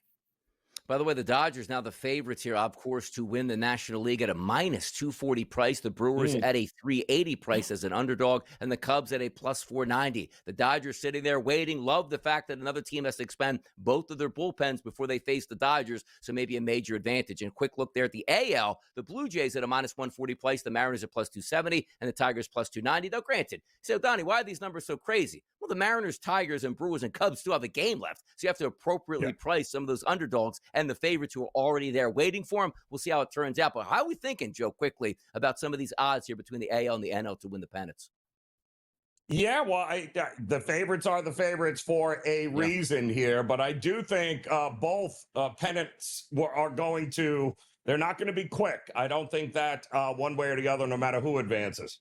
By the way, the Dodgers now the favorites here, of course, to win the National League at a minus 240 price. The Brewers at a 380 price as an underdog, and the Cubs at a plus 490. The Dodgers sitting there waiting. Love the fact that another team has to expend both of their bullpens before they face the Dodgers, so maybe a major advantage. And quick look there at the AL, the Blue Jays at a minus 140 price, the Mariners at plus 270, and the Tigers plus 290. Now, granted, so Donnie, why are these numbers so crazy? Well, the Mariners, Tigers, and Brewers and Cubs still have a game left, so you have to appropriately price some of those underdogs and the favorites who are already there waiting for them. We'll see how it turns out. But how are we thinking, Joe, quickly, about some of these odds here between the AL and the NL to win the pennants? Yeah, well, the favorites are the favorites for a reason here, but I do think both pennants are going to, they're not going to be quick. I don't think that one way or the other, no matter who advances.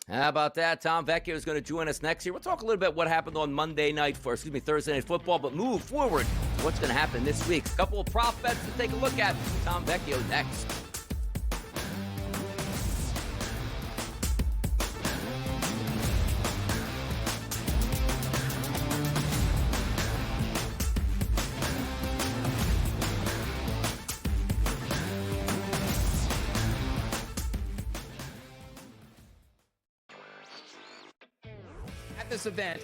How about that? Tom Vecchio is going to join us next year. We'll talk a little bit what happened on Thursday Night Football, but move forward to what's going to happen this week. A couple of prop bets to take a look at. Tom Vecchio next. This event,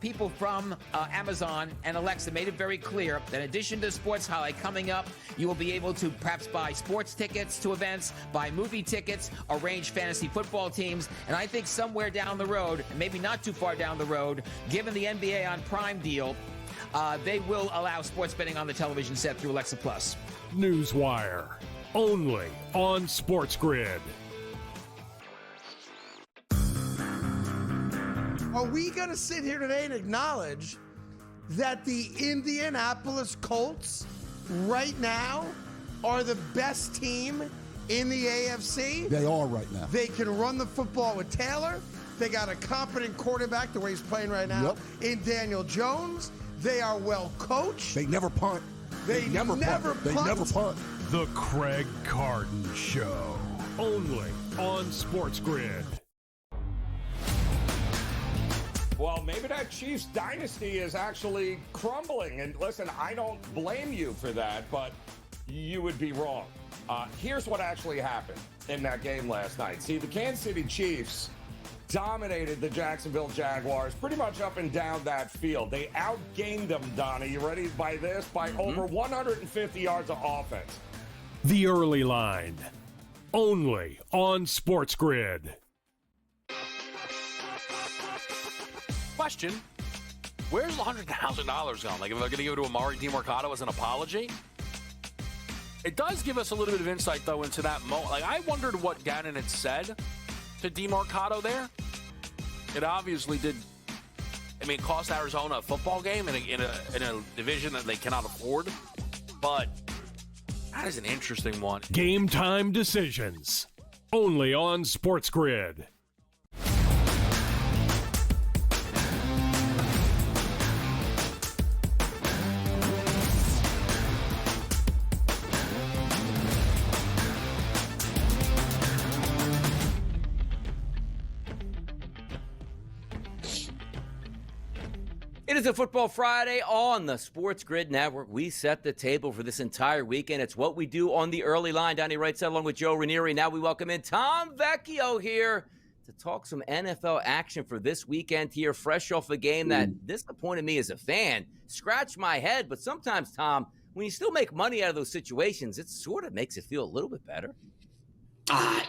people from Amazon and Alexa made it very clear that in addition to Sports Highlight coming up, you will be able to perhaps buy sports tickets to events, buy movie tickets, arrange fantasy football teams, and I think somewhere down the road, and maybe not too far down the road, given the NBA on Prime deal, they will allow sports betting on the television set through Alexa Plus. Newswire, only on SportsGrid. Are we going to sit here today and acknowledge that the Indianapolis Colts right now are the best team in the AFC? They are right now. They can run the football with Taylor. They got a competent quarterback, the way he's playing right now, in Daniel Jones. They are well coached. They never punt. They never punt. They never punt. The Craig Carton Show, only on SportsGrid. Well, maybe that Chiefs dynasty is actually crumbling. And listen, I don't blame you for that, but you would be wrong. Here's what actually happened in that game last night. See, the Kansas City Chiefs dominated the Jacksonville Jaguars pretty much up and down that field. They outgained them, Donnie. You ready by this? By over 150 yards of offense. The Early Line, only on SportsGrid. Question, where's the $100,000 gone? Like, if I'm going to give it to Amari DiMercato as an apology? It does give us a little bit of insight, though, into that moment. Like, I wondered what Gannon had said to DeMarcado there. It obviously did. I mean, it cost Arizona a football game in a division that they cannot afford. But that is an interesting one. Game time decisions. Only on SportsGrid. It is a Football Friday on the SportsGrid Network. We set the table for this entire weekend. It's what we do on the early line. Donnie Wright along with Joe Ranieri. Now we welcome in Tom Vecchio here to talk some NFL action for this weekend here, fresh off a game that disappointed me as a fan. Scratch my head, but sometimes, Tom, when you still make money out of those situations, it sort of makes it feel a little bit better.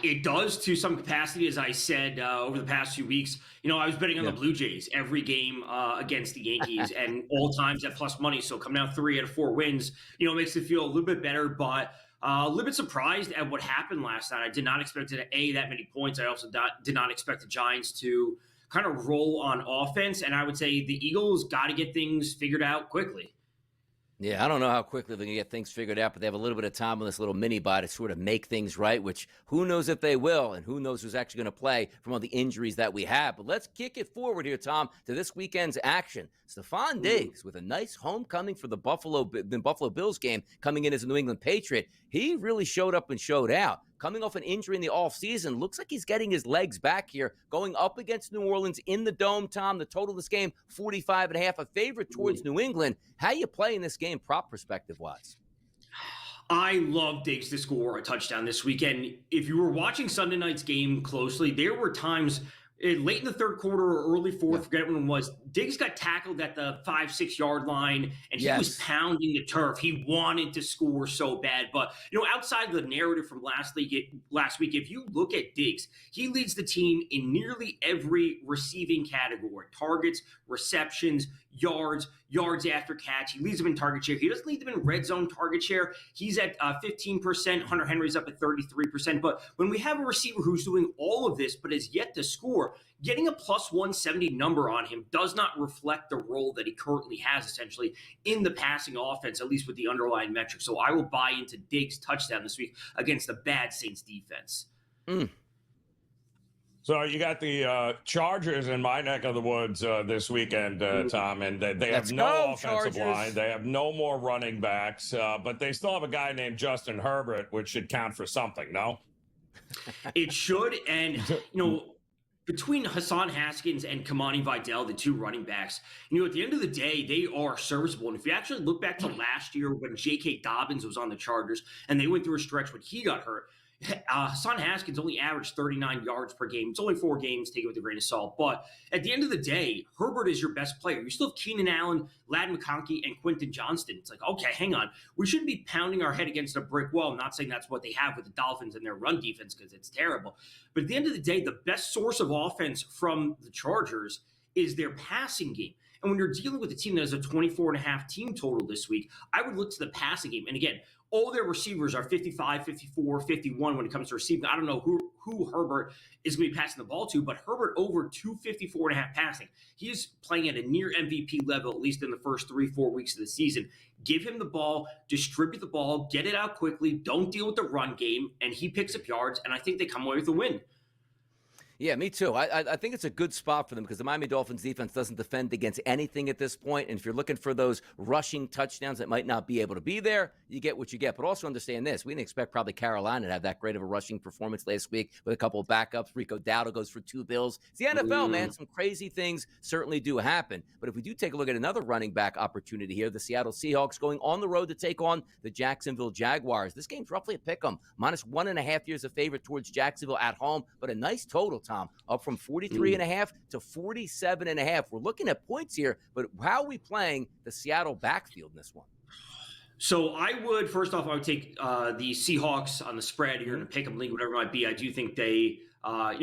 It does to some capacity, as I said over the past few weeks. You know, I was betting on the Blue Jays every game against the Yankees and all times at plus money. So coming out 3 out of 4 wins, you know, makes it feel a little bit better. But a little bit surprised at what happened last night. I did not expect that many points. I also did not expect the Giants to kind of roll on offense. And I would say the Eagles got to get things figured out quickly. Yeah, I don't know how quickly they're going to get things figured out, but they have a little bit of time on this little mini-bye to sort of make things right, which who knows if they will, and who knows who's actually going to play from all the injuries that we have. But let's kick it forward here, Tom, to this weekend's action. Stephon Diggs with a nice homecoming for the Buffalo Bills game coming in as a New England Patriot. He really showed up and showed out. Coming off an injury in the offseason, looks like he's getting his legs back here, going up against New Orleans in the Dome, Tom. The total of this game, 45.5, a favorite towards New England. How you playing this game prop perspective-wise? I love Diggs to score a touchdown this weekend. If you were watching Sunday night's game closely, there were times late in the third quarter or early fourth, forget when it was, Diggs got tackled at the 5-6 yard line, and he was pounding the turf. He wanted to score so bad. But, you know, outside the narrative from last week, if you look at Diggs, he leads the team in nearly every receiving category: targets, receptions, yards after catch. He leads them in target share. He doesn't lead them in red zone target share. He's at 15%. Hunter Henry's up at 33%. But when we have a receiver who's doing all of this but has yet to score, getting a plus 170 number on him does not reflect the role that he currently has, essentially, in the passing offense, at least with the underlying metrics. So I will buy into Diggs' touchdown this week against a bad Saints defense. So you got the Chargers in my neck of the woods this weekend, Tom, and they have no offensive line. They have no more running backs, but they still have a guy named Justin Herbert, which should count for something, no? It should, and, you know, between Hassan Haskins and Kamani Vidal, the two running backs, you know, at the end of the day, they are serviceable. And if you actually look back to last year when J.K. Dobbins was on the Chargers and they went through a stretch when he got hurt, Hassan Haskins only averaged 39 yards per game. It's only 4 games, take it with a grain of salt. But at the end of the day, Herbert is your best player. You still have Keenan Allen, Ladd McConkey, and Quentin Johnston. It's like, okay, hang on. We shouldn't be pounding our head against a brick wall. I'm not saying that's what they have with the Dolphins and their run defense, because it's terrible. But at the end of the day, the best source of offense from the Chargers is their passing game. And when you're dealing with a team that has a 24.5 team total this week, I would look to the passing game. And again, all their receivers are 55, 54, 51 when it comes to receiving. I don't know who Herbert is going to be passing the ball to, but Herbert over 254.5 passing. He is playing at a near MVP level, at least in the first 3-4 weeks of the season. Give him the ball, distribute the ball, get it out quickly, don't deal with the run game, and he picks up yards, and I think they come away with a win. Yeah, me too. I think it's a good spot for them because the Miami Dolphins defense doesn't defend against anything at this point. And if you're looking for those rushing touchdowns that might not be able to be there, you get what you get. But also understand this. We didn't expect probably Carolina to have that great of a rushing performance last week with a couple of backups. Rico Dowdle goes for 2 bills. It's the NFL, man. Some crazy things certainly do happen. But if we do take a look at another running back opportunity here, the Seattle Seahawks going on the road to take on the Jacksonville Jaguars. This game's roughly a pick 'em. -1.5 years of favorite towards Jacksonville at home, but a nice total, Tom, up from 43.5 to 47.5. We're looking at points here, but how are we playing the Seattle backfield in this one? So I would, first off, I would take the Seahawks on the spread here in a pick 'em league, whatever it might be. I do think they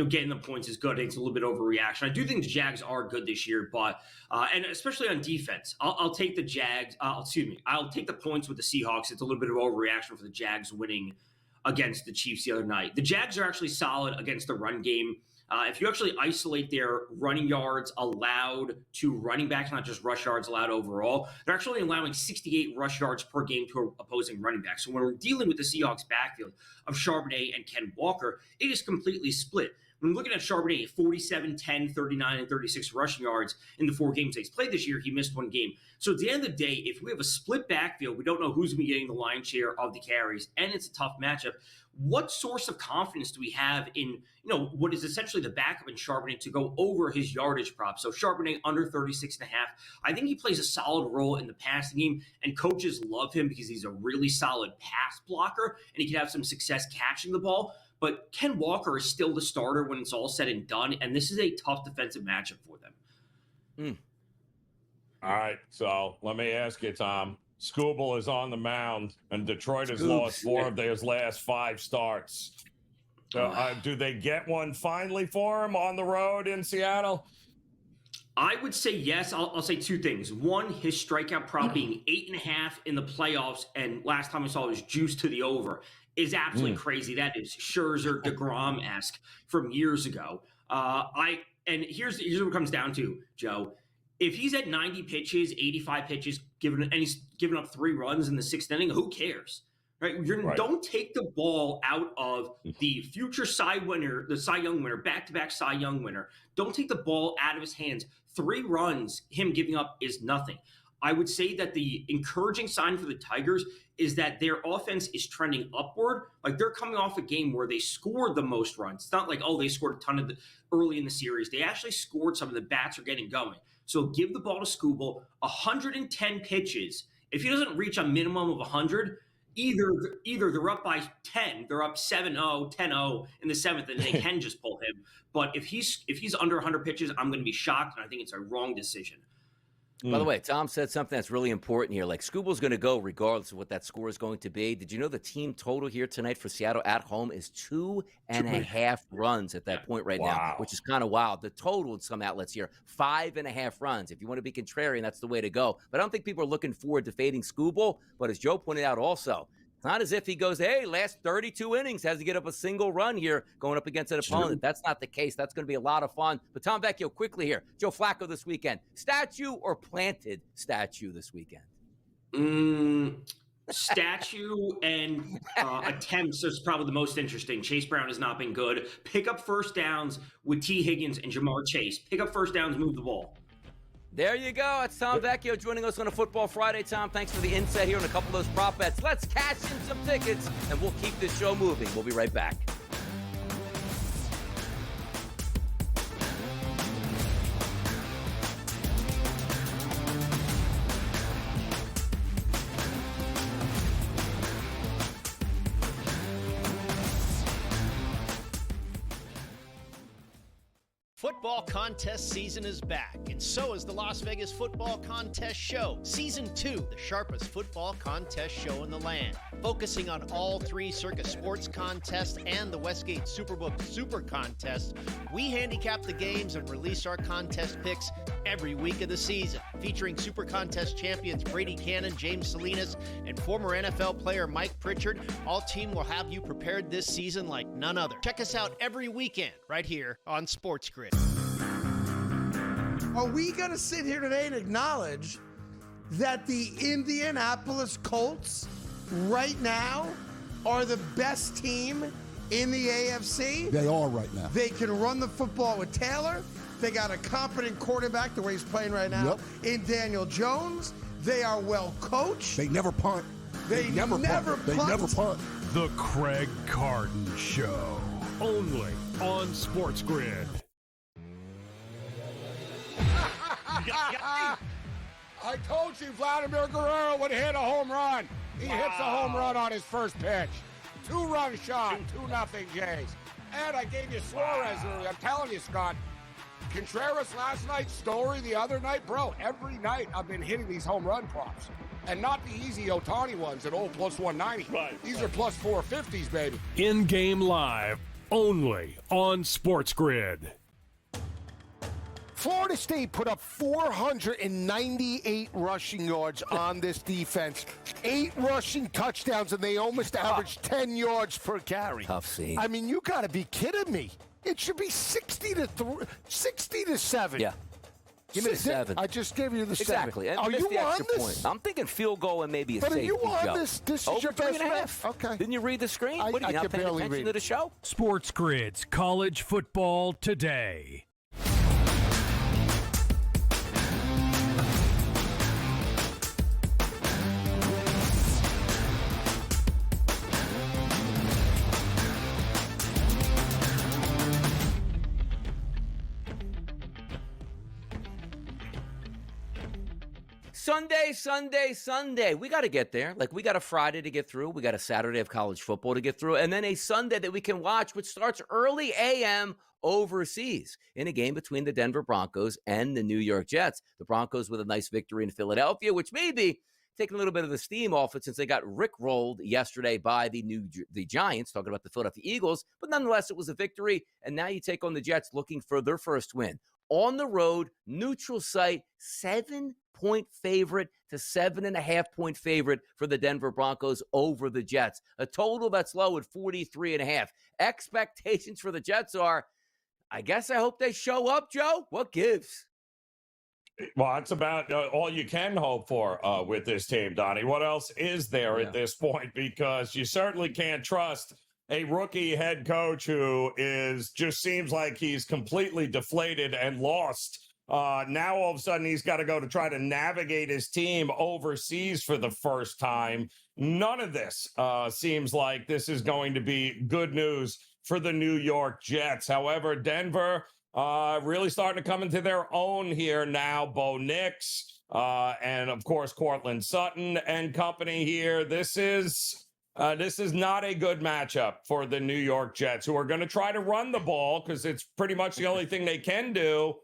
getting the points is good. It's a little bit overreaction. I do think the Jags are good this year, but and especially on defense, I'll take the Jags. I'll take the points with the Seahawks. It's a little bit of overreaction for the Jags winning against the Chiefs the other night. The Jags are actually solid against the run game. If you actually isolate their running yards allowed to running backs, not just rush yards allowed overall, they're actually allowing 68 rush yards per game to opposing running backs. So when we're dealing with the Seahawks backfield of Charbonnet and Ken Walker, it is completely split. When looking at Charbonnet, 47, 10, 39, and 36 rushing yards in the 4 games he's played this year, he missed 1 game. So at the end of the day, if we have a split backfield, we don't know who's going to be getting the lion's share of the carries, and it's a tough matchup. What source of confidence do we have in, what is essentially the backup in Charbonnet to go over his yardage prop? So Charbonnet under 36.5. I think he plays a solid role in the passing game, and coaches love him because he's a really solid pass blocker, and he can have some success catching the ball. But Ken Walker is still the starter when it's all said and done, and this is a tough defensive matchup for them. All right, so let me ask you, Tom. Scooble is on the mound, and Detroit has lost 4 of their last 5 starts. Do they get one finally for him on the road in Seattle? I would say yes. I'll say 2 things. One, his strikeout prop being 8.5 in the playoffs, and last time I saw it was juiced to the over, is absolutely crazy. That is Scherzer, DeGrom-esque from years ago. And here's what it comes down to, Joe. If he's at 90 pitches, 85 pitches, and he's given up 3 runs in the 6th inning, who cares? Right? Don't take the ball out of the future Cy winner, the Cy Young winner, back-to-back Cy Young winner. Don't take the ball out of his hands. 3 runs, him giving up is nothing. I would say that the encouraging sign for the Tigers is that their offense is trending upward. Like, they're coming off a game where they scored the most runs. It's not like, they scored a ton early in the series. They actually scored some of the bats are getting going. So give the ball to Scooble, 110 pitches. If he doesn't reach a minimum of 100, either they're up by 10, they're up 7-0, 10-0 in the 7th, and they can just pull him. But if he's under 100 pitches, I'm going to be shocked, and I think it's a wrong decision. By the way, Tom said something that's really important here. Like, Scooble's going to go regardless of what that score is going to be. Did you know the team total here tonight for Seattle at home is 2.5 runs at that point right now, which is kind of wild. The total in some outlets here, 5.5 runs. If you want to be contrarian, that's the way to go. But I don't think people are looking forward to fading Scooble. But as Joe pointed out also, it's not as if he goes, hey, last 32 innings, has to get up a single run here going up against an opponent. That's not the case. That's going to be a lot of fun. But Tom Vecchio, quickly here, Joe Flacco this weekend. Statue or planted statue this weekend? Statue and attempts is probably the most interesting. Chase Brown has not been good. Pick up first downs with T. Higgins and Jamar Chase. Pick up first downs, move the ball. There you go. It's Tom Vecchio joining us on a Football Friday. Tom, thanks for the insight here on a couple of those prop bets. Let's cash in some tickets, and we'll keep this show moving. We'll be right back. Football contest season is back, and so is the Las Vegas Football Contest Show. Season 2, the sharpest football contest show in the land. Focusing on all 3 Circa Sports contests and the Westgate Superbook Super Contest, we handicap the games and release our contest picks every week of the season. Featuring Super Contest champions Brady Cannon, James Salinas, and former NFL player Mike Pritchard, all team will have you prepared this season like none other. Check us out every weekend right here on SportsGrid. Are we going to sit here today and acknowledge that the Indianapolis Colts right now are the best team in the AFC? They are right now. They can run the football with Taylor. They got a competent quarterback the way he's playing right now in Daniel Jones. They are well coached. They never punt. They never punt. They never punt. The Craig Carton Show. Only on SportsGrid. I told you Vladimir Guerrero would hit a home run. He hits a home run on his first pitch. 2-run shot, 2-0 Jays. And I gave you Suarez earlier. I'm telling you, Scott, Contreras last night, Story the other night, bro, every night I've been hitting these home run props. And not the easy Ohtani ones at plus 190. These are plus 450s, baby. In-game live Only on SportsGrid. Florida State put up 498 rushing yards on this defense, 8 rushing touchdowns, and they almost averaged 10 yards per carry. Tough scene. I mean, you got to be kidding me. It should be 60 to 7. Yeah. Give me the 7. I just gave you the 7. Exactly. And Are miss you the on extra this? point. I'm thinking field goal and maybe a But are safety. you on Joe. this? This is Over your best 3.5. bet? Okay. Didn't you read the screen? I What are you not could paying barely attention read to the show? SportsGrid's College Football Today. Sunday. We got to get there. Like, we got a Friday to get through. We got a Saturday of college football to get through. And then a Sunday that we can watch, which starts early a.m. overseas in a game between the Denver Broncos and the New York Jets. The Broncos with a nice victory in Philadelphia, which may be taking a little bit of the steam off it since they got rickrolled yesterday by the Giants, talking about the Philadelphia Eagles. But nonetheless, it was a victory. And now you take on the Jets looking for their first win. On the road, neutral site, 7-point favorite to 7.5-point favorite for the Denver Broncos over the Jets. A total that's low at 43.5. Expectations for the Jets are, I guess I hope they show up, Joe. What gives? Well, it's about all you can hope for with this team, Donnie. What else is there at this point? Because you certainly can't trust a rookie head coach who just seems like he's completely deflated and lost. Now, all of a sudden, he's got to go to try to navigate his team overseas for the first time. None of this seems like this is going to be good news for the New York Jets. However, Denver really starting to come into their own here now. Bo Nix and, of course, Cortland Sutton and company here. This is not a good matchup for the New York Jets, who are going to try to run the ball because it's pretty much the only thing they can do.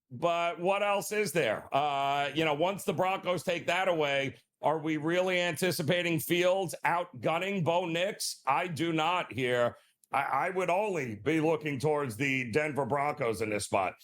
But what else is there? Once the Broncos take that away, are we really anticipating Fields outgunning Bo Nix? I do not here. I would only be looking towards the Denver Broncos in this spot.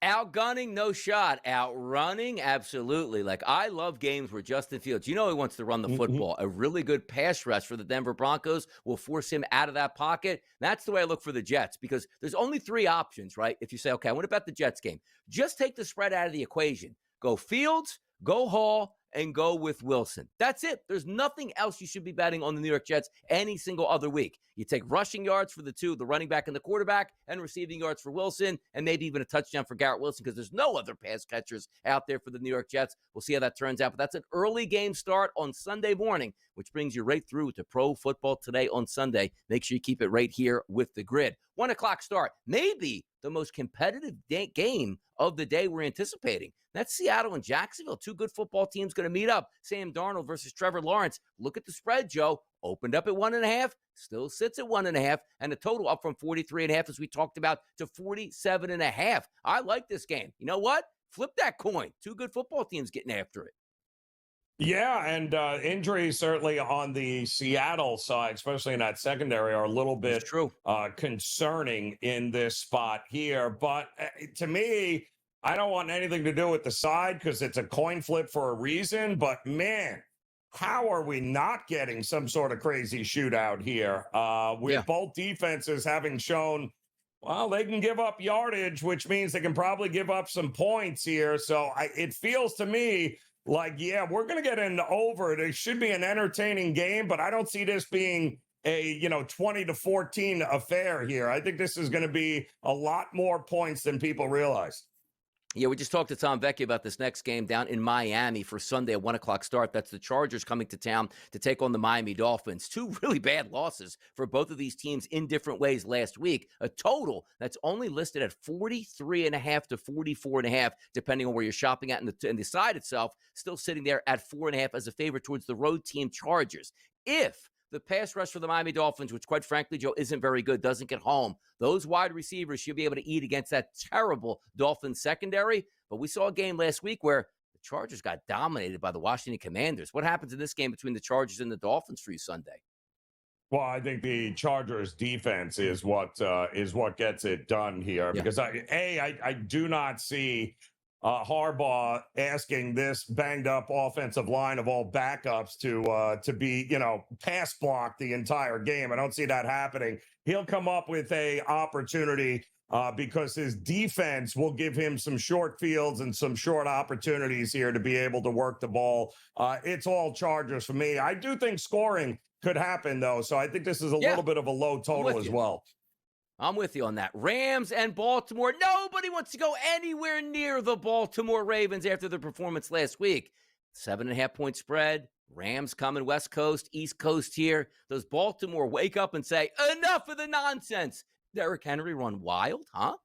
Outgunning, no shot. Outrunning, absolutely. Like, I love games where Justin Fields, he wants to run the football. A really good pass rush for the Denver Broncos will force him out of that pocket. That's the way I look for the Jets, because there's only 3 options, right? If you say, okay, I want to bet the Jets game, just take the spread out of the equation. Go Fields, go Hall, and go with Wilson. That's it. There's nothing else you should be betting on the New York Jets any single other week. You take rushing yards for the two, the running back and the quarterback, and receiving yards for Wilson, and maybe even a touchdown for Garrett Wilson, because there's no other pass catchers out there for the New York Jets. We'll see how that turns out. But that's an early game start on Sunday morning, which brings you right through to Pro Football Today on Sunday. Make sure you keep it right here with the grid. 1 o'clock start. Maybe the most competitive game of the day we're anticipating. That's Seattle and Jacksonville. 2 good football teams going to meet up. Sam Darnold versus Trevor Lawrence. Look at the spread, Joe. Opened up at 1.5, still sits at 1.5, and the total up from 43.5, as we talked about, to 47.5. I like this game. You know what? Flip that coin. 2 good football teams getting after it. Yeah, and injuries certainly on the Seattle side, especially in that secondary, are a little bit concerning in this spot here. But to me, I don't want anything to do with the side because it's a coin flip for a reason. But, man, how are we not getting some sort of crazy shootout here with both defenses having shown, well, they can give up yardage, which means they can probably give up some points here. So it feels to me like, yeah, we're going to get an over. It should be an entertaining game, but I don't see this being a 20-14 affair here. I think this is going to be a lot more points than people realize. Yeah, we just talked to Tom Vecchia about this next game down in Miami for Sunday at 1 o'clock start. That's the Chargers coming to town to take on the Miami Dolphins. 2 really bad losses for both of these teams in different ways last week. A total that's only listed at 43.5 to 44.5, depending on where you're shopping at. And the side itself still sitting there at 4.5 as a favorite towards the road team Chargers. If the pass rush for the Miami Dolphins, which quite frankly, Joe, isn't very good, doesn't get home, those wide receivers should be able to eat against that terrible Dolphins secondary. But we saw a game last week where the Chargers got dominated by the Washington Commanders. What happens in this game between the Chargers and the Dolphins for you Sunday? Well, I think the Chargers defense is what gets it done here, because I do not see Harbaugh asking this banged up offensive line of all backups to be, pass block the entire game. I don't see that happening. He'll come up with a opportunity because his defense will give him some short fields and some short opportunities here to be able to work the ball. It's all Chargers for me. I do think scoring could happen, though, so I think this is a little bit of a low total as well. I'm with you on that. Rams and Baltimore. Nobody wants to go anywhere near the Baltimore Ravens after their performance last week. 7.5-point spread. Rams coming West Coast, East Coast here. Does Baltimore wake up and say, enough of the nonsense? Derrick Henry run wild, huh?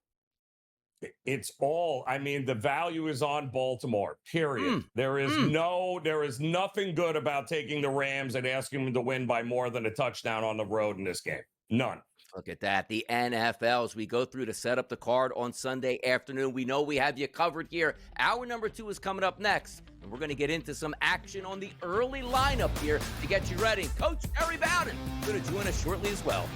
It's all, the value is on Baltimore, period. There is nothing good about taking the Rams and asking them to win by more than a touchdown on the road in this game. None. Look at that. The NFL, as we go through to set up the card on Sunday afternoon. We know we have you covered here. Hour number 2 is coming up next, and we're going to get into some action on the early lineup here to get you ready. Coach Terry Bowden is going to join us shortly as well.